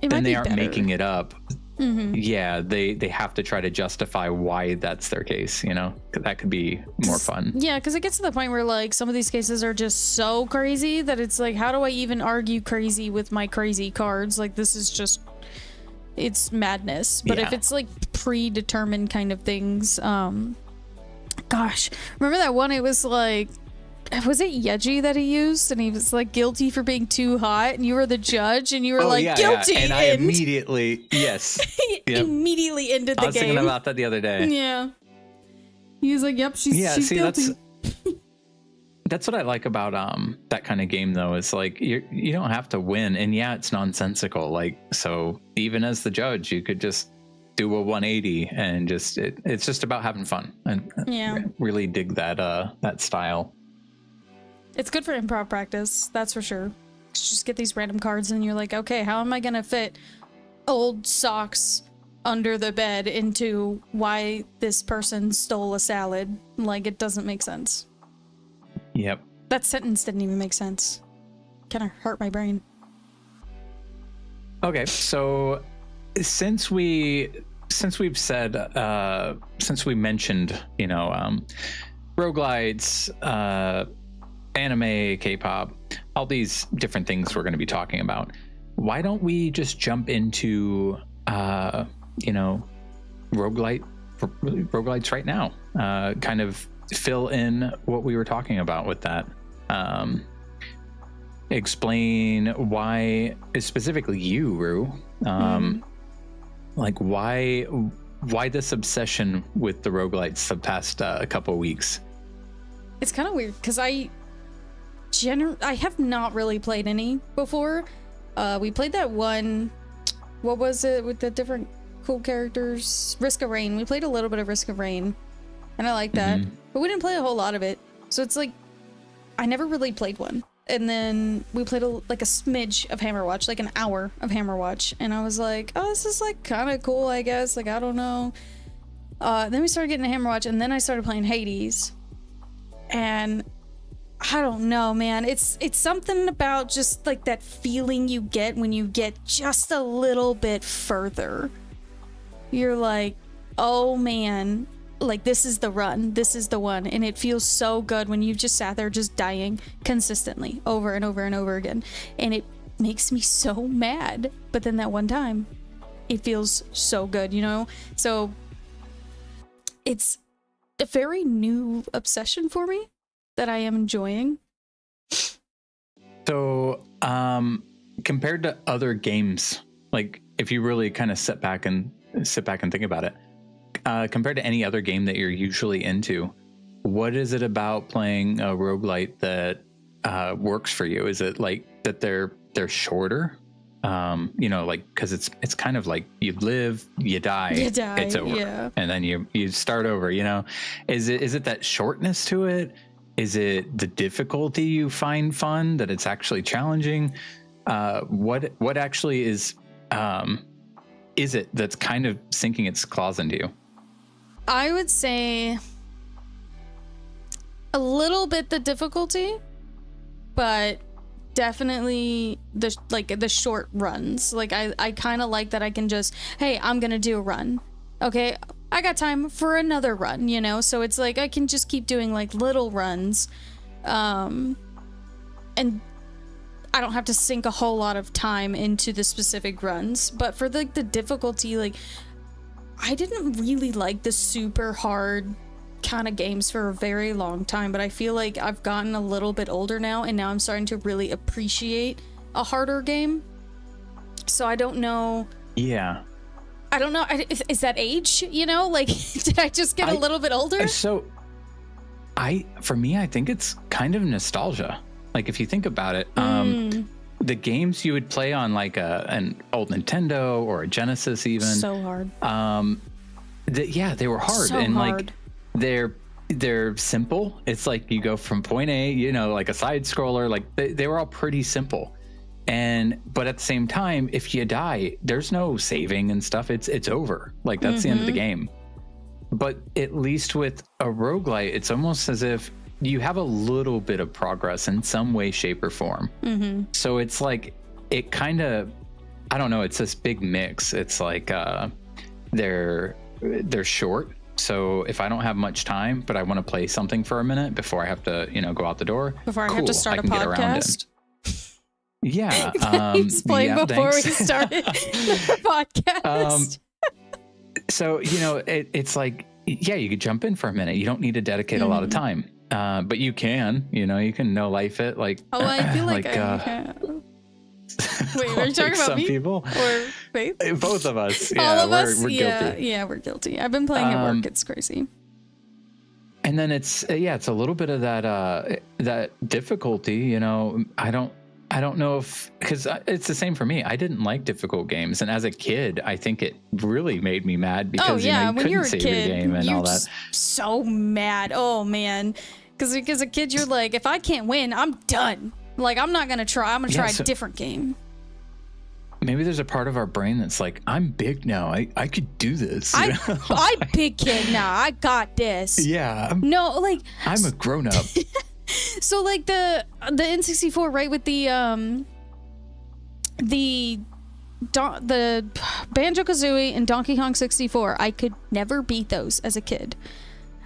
they aren't making it up. Yeah, they have to try to justify why that's their case, that could be more fun. Yeah, because it gets to the point where like some of these cases are just so crazy that it's like, how do I even argue crazy with my crazy cards? Like, this is just, it's madness. But if it's like predetermined kind of things, gosh, remember that one? It was like, was it Yeji that he used? And he was like guilty for being too hot, and you were the judge, and you were guilty. Yeah. And I immediately, yes. Immediately ended the game. I was thinking about that the other day. Yeah. He was like, yep, she's guilty. That's what I like about that kind of game, though, is like you don't have to win, and yeah, it's nonsensical. Like, so even as the judge, you could just do a 180 and just it's just about having fun, and really dig that style. It's good for improv practice, that's for sure. Just get these random cards and you're like, okay, how am I gonna fit old socks under the bed into why this person stole a salad? Like, it doesn't make sense. Yep. That sentence didn't even make sense. Kind of hurt my brain. Okay, so since we mentioned, roguelites, anime, K-pop, all these different things we're going to be talking about, why don't we just jump into roguelites right now? Kind of fill in what we were talking about with that. Explain why, specifically you, Rue, like why this obsession with the roguelites the past a couple of weeks. It's kind of weird because I have not really played any before. We played that one, what was it, with the different cool characters? Risk of Rain. We played a little bit of Risk of Rain, and I like that, but we didn't play a whole lot of it. So it's like, I never really played one. And then we played like a smidge of Hammerwatch, like an hour of Hammerwatch, and I was like, oh, this is like kind of cool, I guess. Like, I don't know. Then we started getting to Hammerwatch, and then I started playing Hades, and I don't know, man. It's something about just like that feeling you get when you get just a little bit further. You're like, oh man, like this is the run, this is the one. And it feels so good when you've just sat there just dying consistently over and over and over again. And it makes me so mad. But then that one time, it feels so good, So it's a very new obsession for me that I am enjoying. So, compared to other games, like if you really kind of sit back and think about it, compared to any other game that you're usually into, what is it about playing a roguelite that works for you? Is it like that they're shorter? Like, because it's kind of like you live, you die, it's over, yeah. and then you start over. Is it that shortness to it? Is it the difficulty you find fun, that it's actually challenging? What actually is it that's kind of sinking its claws into you? I would say a little bit the difficulty, but definitely the short runs. Like I kind of like that I can just, hey, I'm gonna do a run. Okay, I got time for another run, so it's like I can just keep doing like little runs, and I don't have to sink a whole lot of time into the specific runs. But for the difficulty, like I didn't really like the super hard kind of games for a very long time, but I feel like I've gotten a little bit older now, and now I'm starting to really appreciate a harder game. So I don't know. Yeah. I don't know. Is that age? Like, did I just get a little bit older? So, for me, I think it's kind of nostalgia. Like, if you think about it, the games you would play on like an old Nintendo or a Genesis, even so hard. They were hard, so and hard. Like they're simple. It's like you go from point A, like a side scroller. Like they were all pretty simple. But at the same time, if you die, there's no saving and stuff. It's over. Like that's the end of the game. But at least with a roguelite, it's almost as if you have a little bit of progress in some way, shape, or form. So it's like it kind of, I don't know. It's this big mix. It's like they're short. So if I don't have much time, but I want to play something for a minute before I have to, go out the door. Before I have to start a podcast. Yeah. Explain before we started the podcast. So, it's like, yeah, you could jump in for a minute. You don't need to dedicate a lot of time. But you can, you can no life it. Like, oh, I feel like I have. Wait, are you talking about some me? People? Or Faith? Both of us. Yeah, all of us? We're guilty. Yeah, we're guilty. I've been playing at work. It's crazy. And then it's a little bit of that difficulty, I don't know if, because it's the same for me. I didn't like difficult games, and as a kid, I think it really made me mad because you when couldn't you're a save kid, your game and you're all that. So mad. Oh man, because as a kid, you're like, if I can't win, I'm done. Like I'm not gonna try. I'm gonna try a different game. Maybe there's a part of our brain that's like, I'm big now. I could do this. I'm big kid now. I got this. Yeah. I'm a grown up. So like the N64, right, with the Banjo-Kazooie and Donkey Kong 64, I could never beat those as a kid.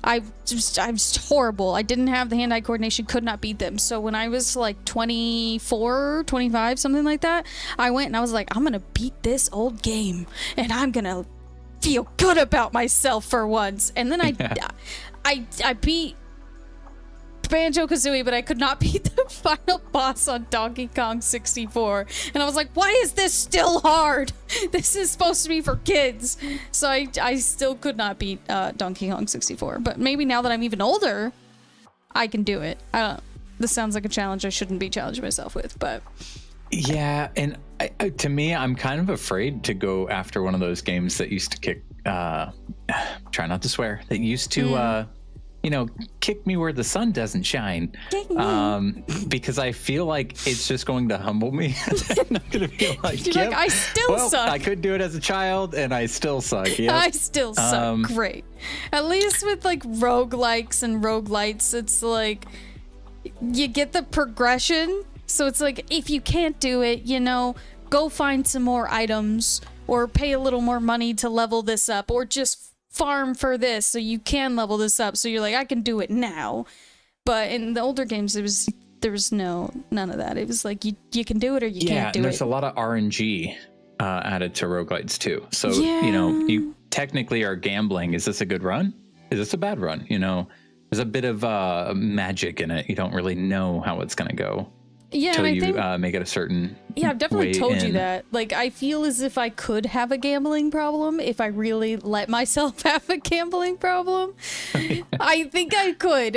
I was horrible. I didn't have the hand-eye coordination, could not beat them. So when I was like 24, 25, something like that, I went and I was like, I'm gonna beat this old game and I'm gonna feel good about myself for once. And then I beat Banjo-Kazooie, but I could not beat the final boss on Donkey Kong 64. And I was like, why is this still hard? This is supposed to be for kids. So I still could not beat Donkey Kong 64. But maybe now that I'm even older, I can do it. This sounds like a challenge I shouldn't be challenging myself with, but... Yeah, and to me, I'm kind of afraid to go after one of those games that used to kick... try not to swear. That used to... kick me where the sun doesn't shine, because I feel like it's just going to humble me. I'm not going to feel like, like, I still suck. I could do it as a child and I still suck. Yep. I still suck. Great. At least with like roguelikes and roguelites, it's like you get the progression. So it's like, if you can't do it, go find some more items or pay a little more money to level this up, or just farm for this so you can level this up, so you're like, I can do it now. But in the older games, there was none of that. It was like you can do it or you can't do it. Yeah, there's a lot of RNG added to roguelites too. So you technically are gambling. Is this a good run? Is this a bad run? There's a bit of magic in it. You don't really know how it's gonna go. Yeah, till and I you think make it a certain yeah, I've definitely way told you in. that. Like, I feel as if I could have a gambling problem if I really let myself have a gambling problem. I think I could,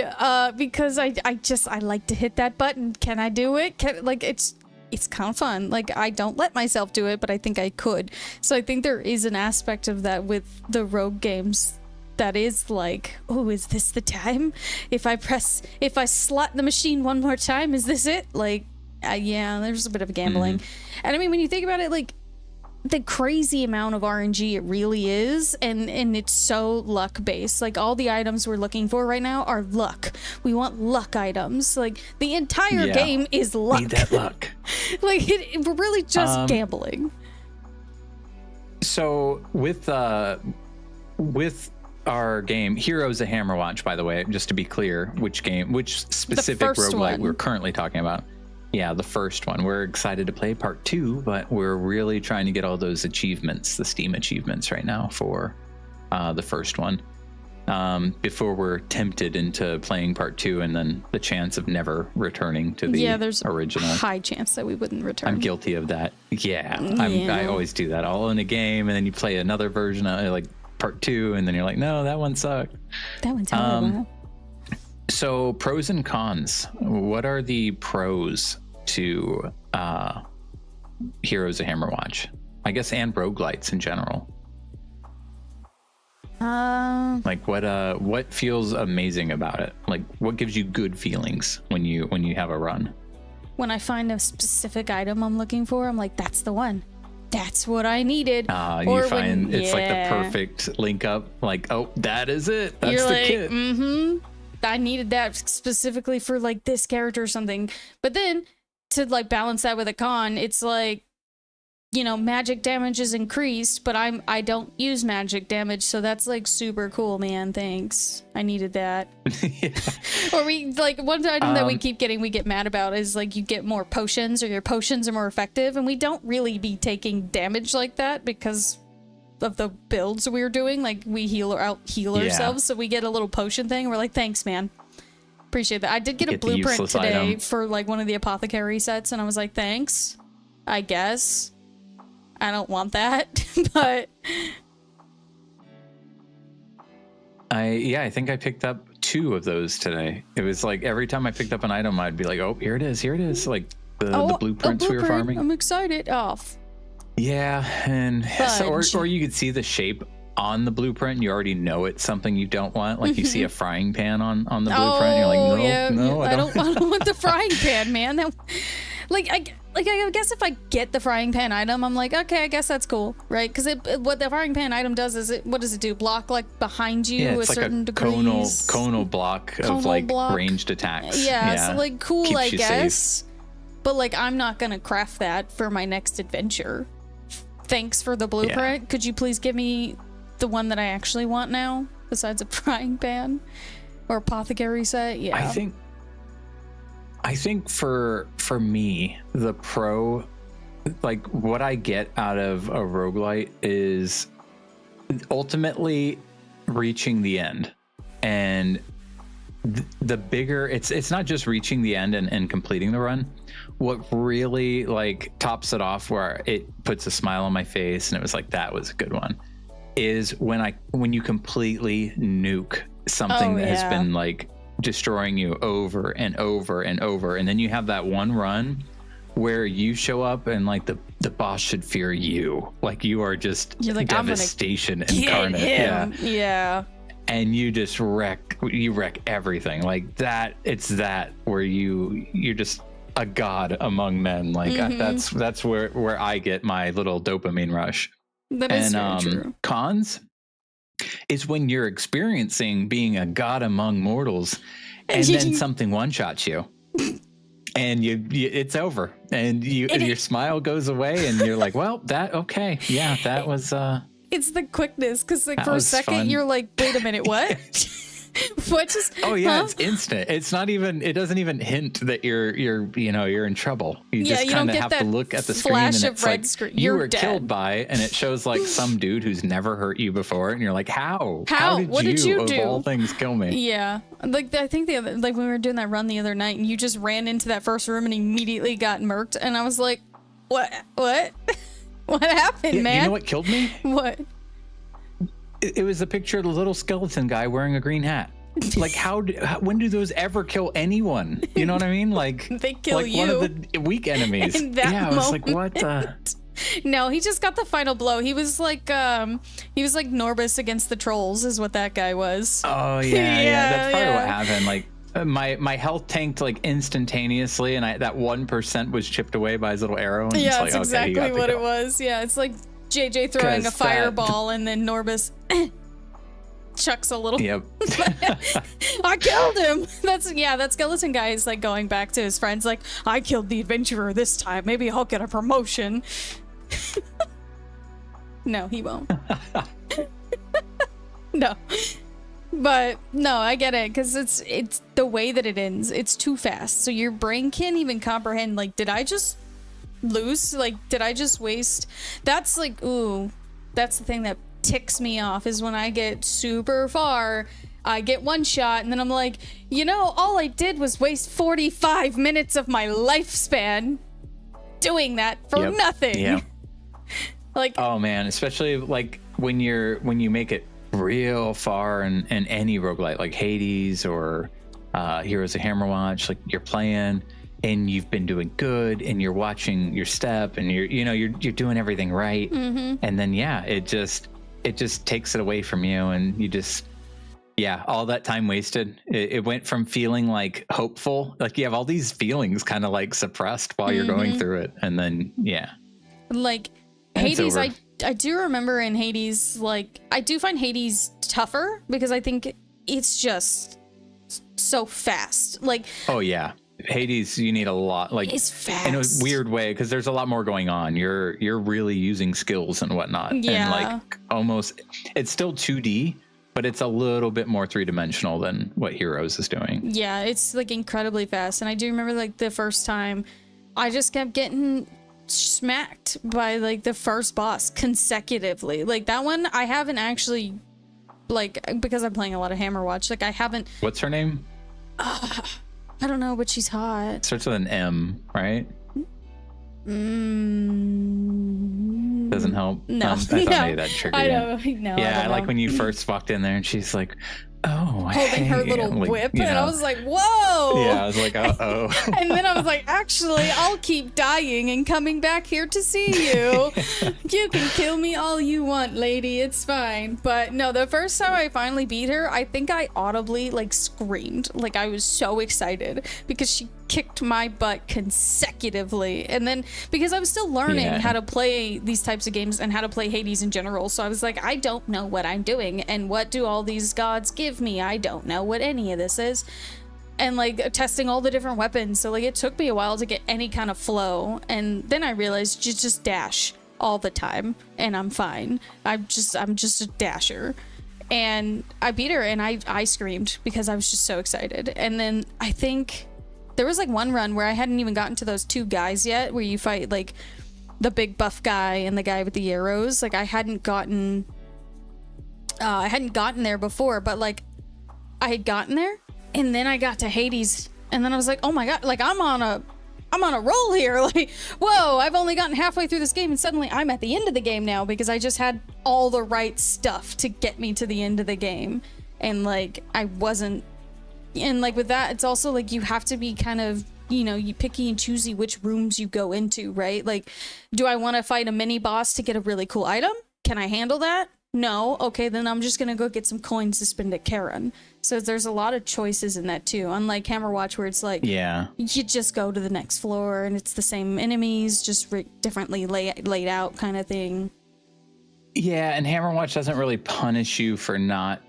because I like to hit that button. Can I do it? It's kind of fun. Like, I don't let myself do it, but I think I could. So I think there is an aspect of that with the rogue games that is like, oh, is this the time? If I slot the machine one more time, is this it? Like, yeah, there's a bit of gambling. And I mean, when you think about it, like, the crazy amount of RNG it really is, and it's so luck based. Like, all the items we're looking for right now are luck. We want luck items. Like, the entire game is luck. Need that luck. Like, we're really just gambling. So with our game Heroes of Hammerwatch, by the way, just to be clear, which specific roguelite we're currently talking about. Yeah, the first one. We're excited to play part 2, but we're really trying to get all those achievements, the Steam achievements right now for the first one, before we're tempted into playing part 2 and then the chance of never returning to the there's original. A high chance that we wouldn't return. I'm guilty of that. I always do that. All in a game, and then you play another version of like part 2, and then you're like, no, that one sucked. That one's horrible. So pros and cons. What are the pros to Heroes of Hammerwatch? I guess, and roguelites in general. Like what feels amazing about it? Like, what gives you good feelings when you have a run? When I find a specific item I'm looking for, I'm like, that's the one. That's what I needed. You find it's like the perfect link up. Like, oh, that is it. That's You're the like, kit. I needed that specifically for like this character or something. But then to like balance that with a con, it's like, you know, magic damage is increased, but I don't use magic damage, so that's like super cool, man. Thanks. I needed that. Yeah. Or we like one item that we get mad about is like you get more potions, or your potions are more effective, and we don't really be taking damage like that because of the builds we're doing. Like, we heal ourselves, so we get a little potion thing. We're like, thanks, man. Appreciate that. I did get a blueprint today for like one of the apothecary sets, and I was like, thanks, I guess. I don't want that, but I think I picked up 2 of those today. It was like every time I picked up an item, I'd be like, oh, here it is, like the blueprints we were farming. I'm excited. Yeah, and so, or you could see the shape on the blueprint, and you already know it's something you don't want. Like, you see a frying pan on the blueprint, and you're like, no, I don't want the frying pan, man. I guess if I get the frying pan item, I'm like, okay, I guess that's cool, right? Because what the frying pan item does is, what does it do? Block like behind you it's a certain like a degree. Conal block of like ranged attacks. Yeah, so like cool, Keeps I you guess. safe. But like, I'm not gonna craft that for my next adventure. Thanks for the blueprint. Yeah. Could you please give me the one that I actually want now, besides a frying pan or apothecary set? Yeah. I think for me, the pro, like, what I get out of a roguelite is ultimately reaching the end. And the bigger, it's not just reaching the end and completing the run. What really like tops it off, where it puts a smile on my face and it was like, that was a good one, is when you completely nuke something that has been like destroying you over and over and over, and then you have that one run where you show up and like the boss should fear you. Like, you are just devastation incarnate. Yeah. And you just wreck everything. Like that, it's that where you're just a god among men. Like, that's where I get my little dopamine rush. That is very true. Cons is when you're experiencing being a god among mortals, and then something one-shots you, and you it's over, and your smile goes away, and you're like, well, that was it's the quickness, because like for a second fun. you're like, wait a minute, what? What just? Oh yeah, huh? it's instant. It's not even. It doesn't even hint that you're in trouble. You Yeah, just you don't kind of get have that to look at the screen flash and of it's red like screen. you You're were dead. killed by, and it shows like some dude who's never hurt you before, and you're like, how? How? did What you, did you of do? all things, kill me? Yeah, like I think the other, like when we were doing that run the other night, and you just ran into that first room and immediately got murked, and I was like, what? What? What happened, Yeah, man? you know what killed me? What? It was a picture of the little skeleton guy wearing a green hat. Like when do those ever kill anyone? You know what I mean? Like They kill like you one of the weak enemies. in that Yeah, I was like, what the? No, he just got the final blow. He was like Norbus against the trolls, is what that guy was. Oh yeah, that's probably yeah. what happened. Like my health tanked like instantaneously, and that 1% was chipped away by his little arrow. And Yeah, it's that's like, okay, he got exactly the what it kill. was. Yeah, it's like JJ throwing a 'Cause fireball and then Norbus chucks a little. Yep. I killed him. That skeleton guy is like going back to his friends, like, I killed the adventurer this time. Maybe I'll get a promotion. No, he won't. No. But no, I get it, because it's the way that it ends. It's too fast. So your brain can't even comprehend, like, did I just lose? Like, did I just waste? That's like, ooh, that's the thing that ticks me off, is when I get super far, I get one shot, and then I'm like, all I did was waste 45 minutes of my lifespan doing that for Yep. nothing. Yeah. Like, Oh man, especially like when you make it real far in any roguelite like Hades or Heroes of Hammerwatch, like you're playing and you've been doing good and you're watching your step and you're doing everything right, and then it just takes it away from you, and you just all that time wasted. It went from feeling like hopeful, like you have all these feelings kind of like suppressed while you're going through it, and then like And it's Hades, over. I do remember in Hades, like, I do find Hades tougher because I think it's just so fast. Like, oh yeah, Hades, you need a lot, like it's fast. in a weird way, because there's a lot more going on. You're really using skills and whatnot, Yeah. and like almost, it's still 2D, but it's a little bit more three-dimensional than what Heroes is doing. Yeah, it's like incredibly fast. And I do remember like the first time I just kept getting smacked by like the first boss consecutively. Like that one I haven't actually, like, because I'm playing a lot of Hammerwatch, like I haven't, What's her name? I don't know, but she's hot. Starts with an M, right? Mm, Doesn't help. no, I thought no, maybe that triggered I you. don't know. Yeah, I I don't like know. when you first walked in there and she's like, oh, Holding her hey," little like, whip, you and I know. was like, whoa. Yeah, I was like, uh-oh. And then I was like, actually, I'll keep dying and coming back here to see you. You can kill me all you want, lady. It's fine. But no, the first time I finally beat her, I think I audibly like screamed. Like I was so excited because she kicked my butt consecutively. And then because I was still learning Yeah. how to play these types of games and how to play Hades in general. So I was like, I don't know what I'm doing. And what do all these gods give me? I don't know what any of this is. And like testing all the different weapons. So like it took me a while to get any kind of flow. And then I realized you just dash all the time and I'm fine. I'm just a dasher. And I beat her and I screamed because I was just so excited. And then I think there was like one run where I hadn't even gotten to those two guys yet, where you fight like the big buff guy and the guy with the arrows. Like I hadn't gotten there before, but like I had gotten there and then I got to Hades and then I was like, oh my god, like I'm on a roll here. Like, whoa, I've only gotten halfway through this game and suddenly I'm at the end of the game now because I just had all the right stuff to get me to the end of the game. And like I wasn't, and like with that, it's also like you have to be kind of, you picky and choosy which rooms you go into, right? Like, do I want to fight a mini boss to get a really cool item? Can I handle that? No. Okay, then I'm just gonna go get some coins to spend at Charon. So there's a lot of choices in that too. Unlike Hammerwatch, where it's like, Yeah. you just go to the next floor and it's the same enemies, just differently laid out kind of thing. Yeah, and Hammerwatch doesn't really punish you for not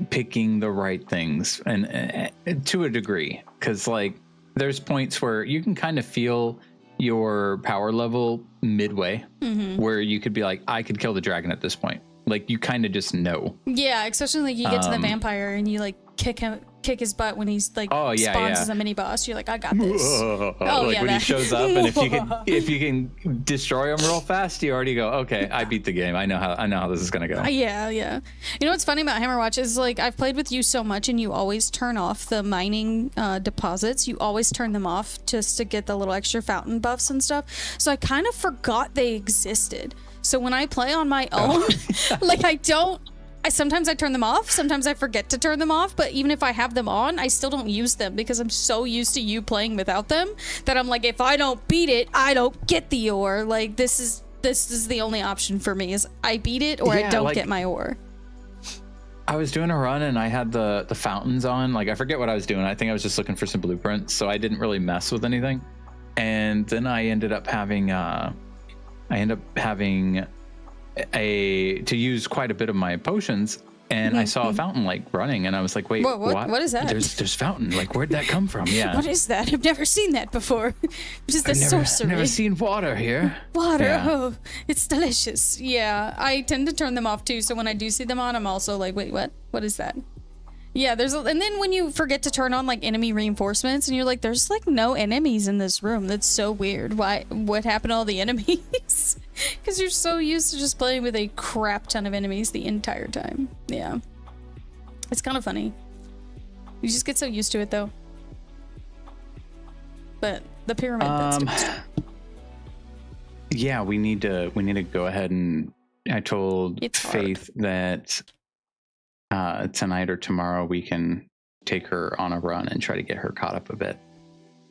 picking the right things, and to a degree, because like there's points where you can kind of feel your power level midway, where you could be like, I could kill the dragon at this point. Like, you kind of just know. Yeah, especially like you get to the vampire and you like kick his butt when he's like spawns as a mini boss. You're like, I got this. Like when he shows up, and if you can destroy him real fast, you already go, okay, I beat the game. I know how this is gonna go. Yeah. You know what's funny about Hammerwatch is like I've played with you so much, and you always turn off the mining deposits. You always turn them off just to get the little extra fountain buffs and stuff. So I kind of forgot they existed. So when I play on my own, like sometimes I turn them off, sometimes I forget to turn them off, but even if I have them on, I still don't use them because I'm so used to you playing without them that I'm like, if I don't beat it, I don't get the ore. Like this is the only option for me is I beat it or I don't get my ore. I was doing a run and I had the fountains on. Like I forget what I was doing. I think I was just looking for some blueprints, so I didn't really mess with anything. And then I ended up having to use quite a bit of my potions, and I saw a fountain like running, and I was like, wait, what is that? There's fountain. Like, where'd that come from? Yeah. What is that? I've never seen that before. Just the sorcery. I've never seen water here. Water. Yeah. Oh, it's delicious. Yeah, I tend to turn them off too. So when I do see them on, I'm also like, wait, what? What is that? Yeah, and then when you forget to turn on like enemy reinforcements, and you're like, there's like no enemies in this room. That's so weird. What happened to all the enemies? Because you're so used to just playing with a crap ton of enemies the entire time. Yeah. It's kind of funny. You just get so used to it though. But the pyramid, that's yeah, we need to go ahead, and I told Faith that tonight or tomorrow we can take her on a run and try to get her caught up a bit.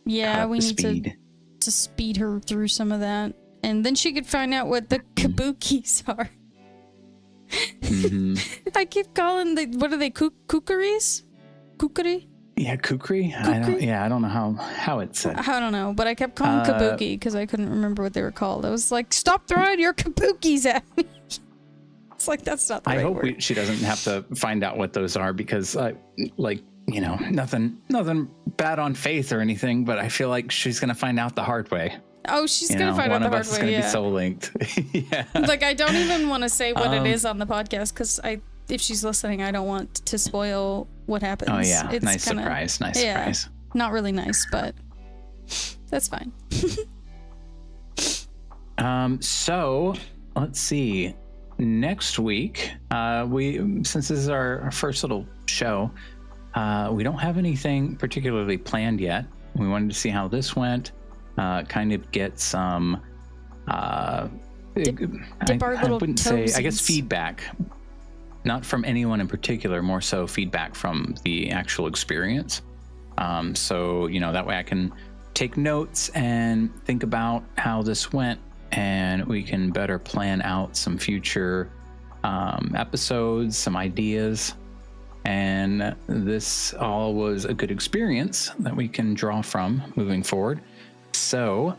Yeah, we need to speed her through some of that. And then she could find out what the kabukis are. I keep calling what are they, kookeries? Kukuri? Yeah, kukri? I don't know how it's said. I don't know, but I kept calling kabuki because I couldn't remember what they were called. I was like, stop throwing your kabukis at me. It's like, that's not the right word. I hope she doesn't have to find out what those are, because nothing bad on Faith or anything, but I feel like she's going to find out the hard way. Oh, she's going to find out the hard way. One of us is going to be so linked. Yeah. Like, I don't even want to say what it is on the podcast, because if she's listening, I don't want to spoil what happens. Oh, yeah. It's nice surprise. Surprise. Not really nice, but that's fine. So, let's see. Next week, since this is our first little show, we don't have anything particularly planned yet. We wanted to see how this went. Kind of get some dip our little toesies. I guess feedback, not from anyone in particular, more so feedback from the actual experience. So that way I can take notes and think about how this went, and we can better plan out some future episodes, some ideas. And this all was a good experience that we can draw from moving forward. So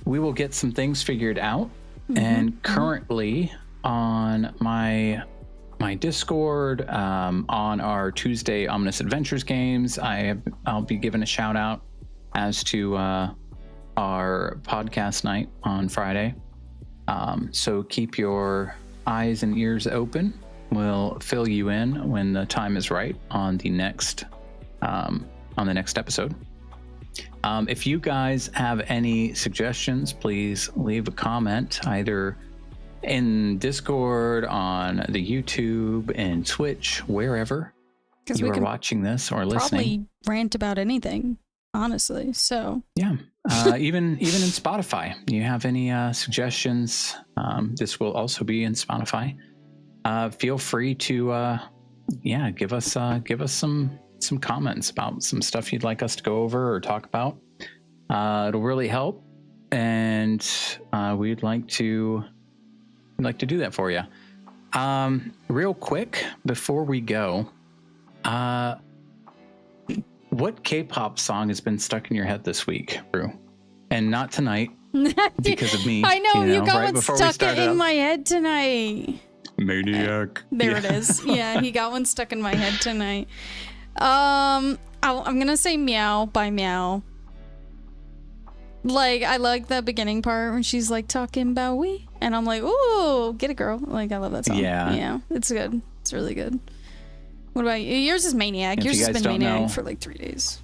we will get some things figured out. And currently on my Discord, on our Tuesday Ominous Adventures games, I'll be giving a shout out as to our podcast night on Friday. So keep your eyes and ears open. We'll fill you in when the time is right on the next episode. If you guys have any suggestions, please leave a comment either in Discord, on the YouTube, and Twitch, wherever you are watching this or listening. Probably rant about anything, honestly. So yeah, even in Spotify. You have any suggestions? This will also be in Spotify. Feel free to give us some comments about some stuff you'd like us to go over or talk about. It'll really help, and we'd like to do that for you. Real quick before we go, what K-pop song has been stuck in your head this week, Rue? And not tonight, because of me. I know, you got one stuck in my head tonight. Maniac. There it is. Yeah, he got one stuck in my head tonight. I'm gonna say Meow by Meow. Like, I like the beginning part when she's like talking about we And I'm like, ooh, get it, girl. Like, I love that song. Yeah. It's good. It's really good. What about you? Yours is Maniac. If Yours you has guys been don't Maniac know- for like 3 days.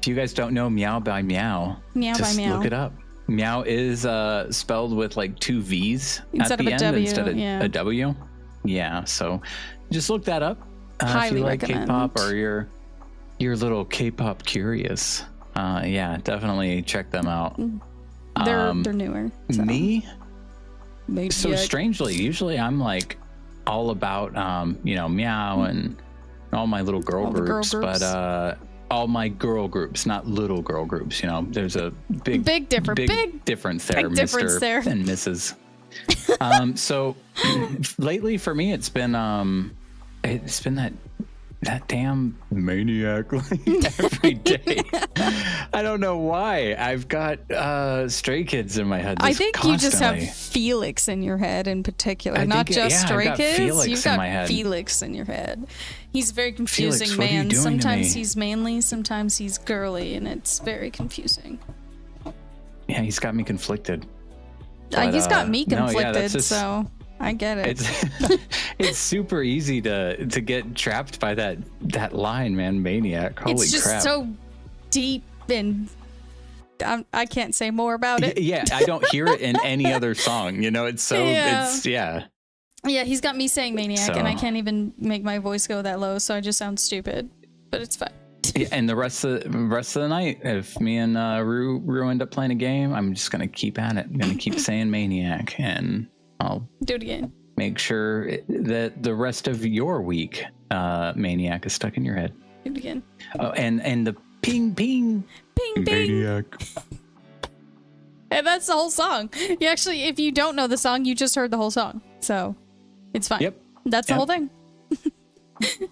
If you guys don't know Meow by Meow, Meow by just Meow. look it up. Meow is spelled with like 2 V's Instead at of the a end W, instead of yeah. a W. Yeah, so just look that up. If Highly you like recommend. K-pop or you're a little K-pop curious, yeah, definitely check them out. They're newer. So. Me? Maniac. So strangely, usually I'm like all about Meow and all my little girl All the girl groups, groups. but all my girl groups, not little girl groups. There's a big difference there, big difference Mr. there. and Mrs. So lately for me, it's been that damn Maniac like, every day. I don't know why. I've got Stray Kids in my head. I think constantly. you just have Felix in your head in particular, I not think just I've Stray got Kids. Felix You've in my got head. Felix in your head. He's a very confusing Felix, what are you man. doing to Sometimes me? he's manly, sometimes he's girly, and it's very confusing. Yeah, he's got me conflicted. He's got me no, yeah, conflicted, that's just- so I get it. It's it's super easy to get trapped by that line, man. Maniac. Holy It's just crap. so deep, and I can't say more about it. Yeah, I don't hear it in any other song. It's so Yeah. Yeah, he's got me saying Maniac, and I So- can't even make my voice go that low, so I just sound stupid. But it's fine. Yeah, and the rest of the night, if me and Rue end up playing a game, I'm just gonna keep at it. I'm gonna keep saying Maniac, and I'll Do it again. make sure that the rest of your week, Maniac is stuck in your head. Do it again. Oh, and the ping ping Ping, ping. Maniac. And that's the whole song. You actually, if you don't know the song, you just heard the whole song. So it's fine. Yep. That's the Yep. whole thing.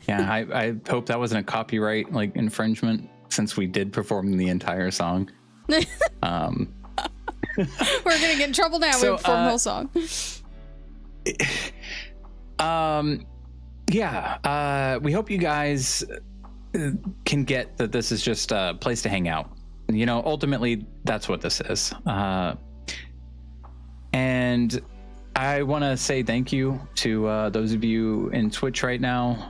Yeah, I hope that wasn't a copyright like infringement since we did perform the entire song. We're going to get in trouble now. So, We performed the whole song. We hope you guys can get that this is just a place to hang out. Ultimately that's what this is. And I want to say thank you to those of you in Twitch right now.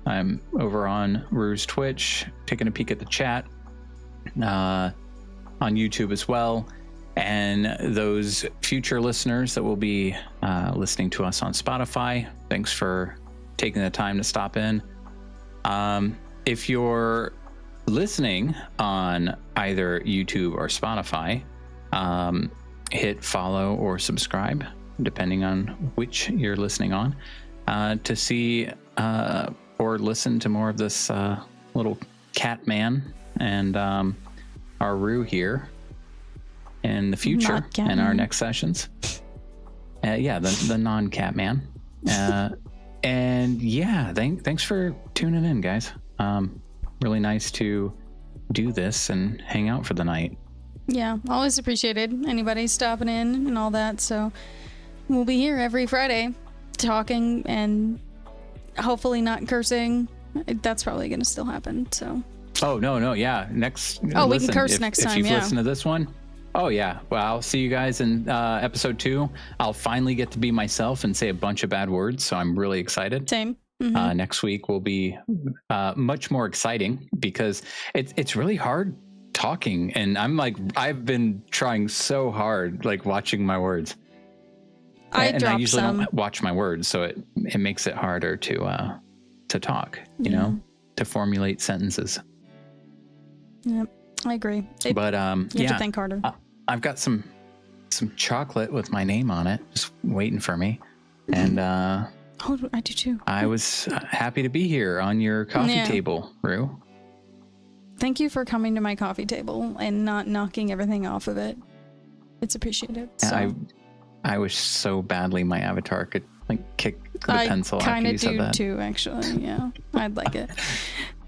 I'm over on Rue's Twitch, taking a peek at the chat, on YouTube as well. And those future listeners that will be listening to us on Spotify, thanks for taking the time to stop in. If you're listening on either YouTube or Spotify, hit follow or subscribe, depending on which you're listening on, to see or listen to more of this little cat man and our Rue here in the future Not cat in our man. next sessions. The non-cat man. And yeah, thanks for tuning in, guys. Really nice to do this and hang out for the night. Yeah, always appreciated anybody stopping in and all that. So we'll be here every Friday talking and hopefully not cursing. That's probably going to still happen. So. Oh, no. Yeah. Next. Oh, we can curse next time, If you've yeah. listened to this one. Oh, yeah. Well, I'll see you guys in episode 2. I'll finally get to be myself and say a bunch of bad words. So I'm really excited. Same. Mhm. Next week will be much more exciting because it's really hard talking. And I've been trying so hard, like watching my words. I and I dropped usually some. don't watch my words. So it makes it harder to talk, Yeah. to formulate sentences. Yep, I agree. But You have to think harder. I've got some chocolate with my name on it, just waiting for me. And Oh, I do too. I was happy to be here on your coffee Yeah. table, Rue. Thank you for coming to my coffee table and not knocking everything off of it. It's appreciated. So. I wish so badly my avatar could kick the pencil after kind you of said do that. too, actually. Yeah, I'd like it.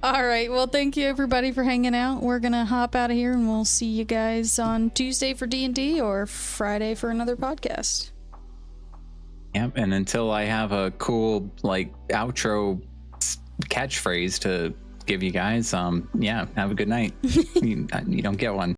All right. Well, thank you everybody for hanging out. We're gonna hop out of here, and we'll see you guys on Tuesday for D&D or Friday for another podcast. Yep. And until I have a cool outro catchphrase to give you guys, have a good night. You don't get one.